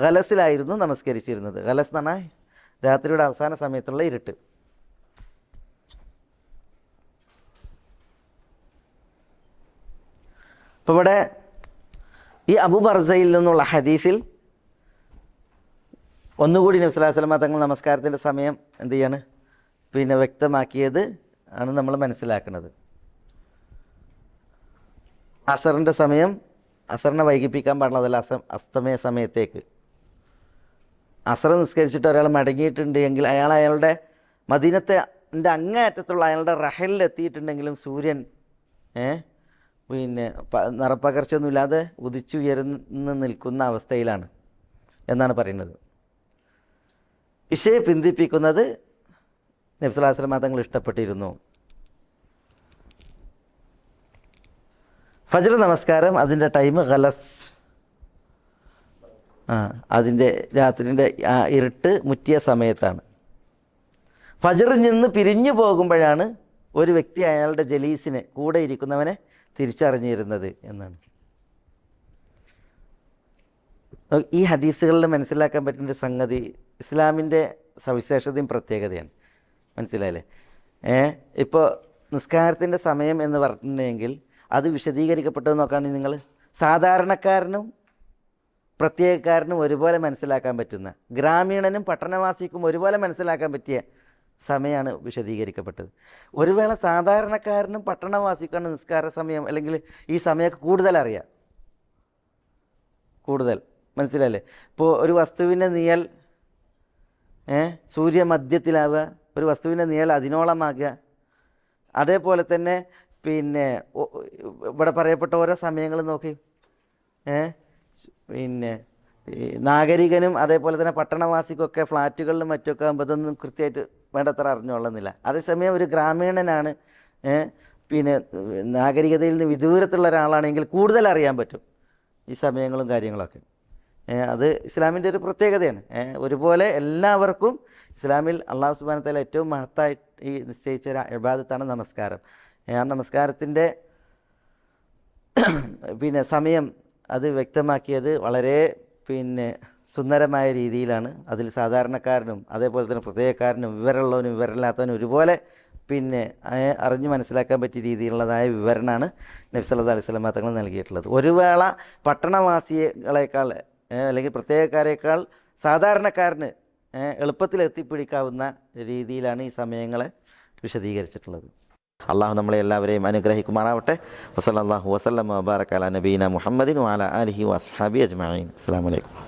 ഗലസിലായിരുന്നു നമസ്കരിച്ചിരുന്നത്. ഗലസ് എന്ന് പറഞ്ഞാൽ രാത്രിയുടെ അവസാന സമയത്തുള്ള ഇരുട്ട്. അപ്പോൾ ഇവിടെ ഈ അബൂ ബർസയിൽ നിന്നുള്ള ഹദീസിൽ ഒന്നുകൂടി നബി സല്ലല്ലാഹു അലൈഹി വസല്ലം തങ്ങൾ നമസ്കാരത്തിൻ്റെ സമയം എന്ത് ചെയ്യാണ്? പിന്നെ വ്യക്തമാക്കിയത് ആണ് നമ്മൾ മനസ്സിലാക്കുന്നത്. അസറിൻ്റെ സമയം, അസറിനെ വൈകിപ്പിക്കാൻ പാടുള്ളതല്ല. അസ്തമയ സമയത്തേക്ക് അസർ നിസ്കരിച്ചിട്ട് ഒരാൾ മടങ്ങിയിട്ടുണ്ട് എങ്കിൽ അയാളുടെ മദീനത്തെ അങ്ങേയറ്റത്തുള്ള അയാളുടെ റഹലിലെത്തിയിട്ടുണ്ടെങ്കിലും സൂര്യൻ പിന്നെ നിറപ്പകർച്ചയൊന്നുമില്ലാതെ ഉദിച്ചുയർന്ന് നിൽക്കുന്ന അവസ്ഥയിലാണ് എന്നാണ് പറയുന്നത്. ഇശയെ പിന്തിപ്പിക്കുന്നത് നബി സല്ലല്ലാഹു അലൈഹി വസല്ലം തങ്ങൾ ഇഷ്ടപ്പെട്ടിരുന്നു. ഫജ്ർ നമസ്കാരം അതിൻ്റെ ടൈം ഗലസ്, അതിൻ്റെ രാത്രിൻ്റെ ഇരുട്ട് മുറ്റിയ സമയത്താണ്. ഫജ്റിൽ നിന്ന് പിരിഞ്ഞു പോകുമ്പോഴാണ് ഒരു വ്യക്തി അയാളുടെ ജലീസിനെ, കൂടെ ഇരിക്കുന്നവനെ തിരിച്ചറിഞ്ഞിരുന്നത് എന്നാണ്. ഈ ഹദീസുകളിൽ മനസ്സിലാക്കാൻ പറ്റുന്ന ഒരു സംഗതി ഇസ്ലാമിൻ്റെ സവിശേഷതയും പ്രത്യേകതയാണ്. മനസ്സിലായില്ലേ? ഇപ്പോൾ നിസ്കാരത്തിൻ്റെ സമയം എന്ന് പറഞ്ഞിട്ടുണ്ടെങ്കിൽ അത് വിശദീകരിക്കപ്പെട്ടത് നോക്കുകയാണെങ്കിൽ നിങ്ങൾ സാധാരണക്കാരനും പ്രത്യേകക്കാരനും ഒരുപോലെ മനസ്സിലാക്കാൻ പറ്റുന്ന, ഗ്രാമീണനും പട്ടണവാസിക്കും ഒരുപോലെ മനസ്സിലാക്കാൻ പറ്റിയ സമയമാണ് വിശദീകരിക്കപ്പെട്ടത്. ഒരു വേള സാധാരണക്കാരനും പട്ടണവാസിക്കാണ് നിസ്കാര സമയം അല്ലെങ്കിൽ ഈ സമയമൊക്കെ കൂടുതൽ അറിയാം, കൂടുതൽ മനസ്സിലല്ലേ. ഇപ്പോൾ ഒരു വസ്തുവിൻ്റെ നിഴൽ സൂര്യമധ്യത്തിലാവുക, ഒരു വസ്തുവിൻ്റെ നിഴൽ അതിനോളമാകുക. അതേപോലെ തന്നെ പിന്നെ ഇവിടെ പറയപ്പെട്ട ഓരോ സമയങ്ങൾ നോക്കി പിന്നെ നാഗരികനും അതേപോലെ തന്നെ പട്ടണവാസിക്കൊക്കെ ഫ്ലാറ്റുകളിലും മറ്റൊക്കെ ആകുമ്പോൾ ഇതൊന്നും കൃത്യമായിട്ട് വേണ്ടത്ര അറിഞ്ഞുകൊള്ളുന്നില്ല. അതേസമയം ഒരു ഗ്രാമീണനാണ് പിന്നെ നാഗരികതയിൽ നിന്ന് വിദൂരത്തുള്ള ഒരാളാണെങ്കിൽ കൂടുതൽ അറിയാൻ പറ്റും ഈ സമയങ്ങളും കാര്യങ്ങളൊക്കെ. അത് ഇസ്ലാമിൻ്റെ ഒരു പ്രത്യേകതയാണ്. ഒരുപോലെ എല്ലാവർക്കും ഇസ്ലാമിൽ അള്ളാഹു സുബ്ഹാനഹു വ തആല ഏറ്റവും മഹത്തായി ഈ നിശ്ചയിച്ച ഒരു ഇബാദത്താണ് നമസ്കാരം. ആ നമസ്കാരത്തിൻ്റെ പിന്നെ സമയം അത് വ്യക്തമാക്കിയത് വളരെ പിന്നെ സുന്ദരമായ രീതിയിലാണ്. അതിൽ സാധാരണക്കാരനും അതേപോലെ തന്നെ പ്രത്യേകക്കാരനും വിവരമുള്ളവനും വിവരമില്ലാത്തവനും ഒരുപോലെ പിന്നെ അറിഞ്ഞ് മനസ്സിലാക്കാൻ പറ്റിയ രീതിയിലുള്ളതായ വിവരണമാണ് നബി സല്ലല്ലാഹു അലൈഹി വസല്ലം തങ്ങൾ നൽകിയിട്ടുള്ളത്. ഒരു വേള പട്ടണവാസികളെക്കാൾ അല്ലെങ്കിൽ പ്രത്യേകക്കാരേക്കാൾ സാധാരണക്കാരന് എളുപ്പത്തിൽ എത്തിപ്പിടിക്കാവുന്ന രീതിയിലാണ് ഈ സമയങ്ങളെ വിശദീകരിച്ചിട്ടുള്ളത്. അള്ളാഹു നമ്മളെ എല്ലാവരെയും അനുഗ്രഹിക്കുമാറാവട്ടെ. വസല്ലല്ലാഹു വസല്ലമ വബാറക അലാ നബീന മുഹമ്മദിൻ വഅലാ ആലിഹി വഅസ്ഹാബിഹി അജ്മഈൻ. അസ്സലാമു അലൈക്കും.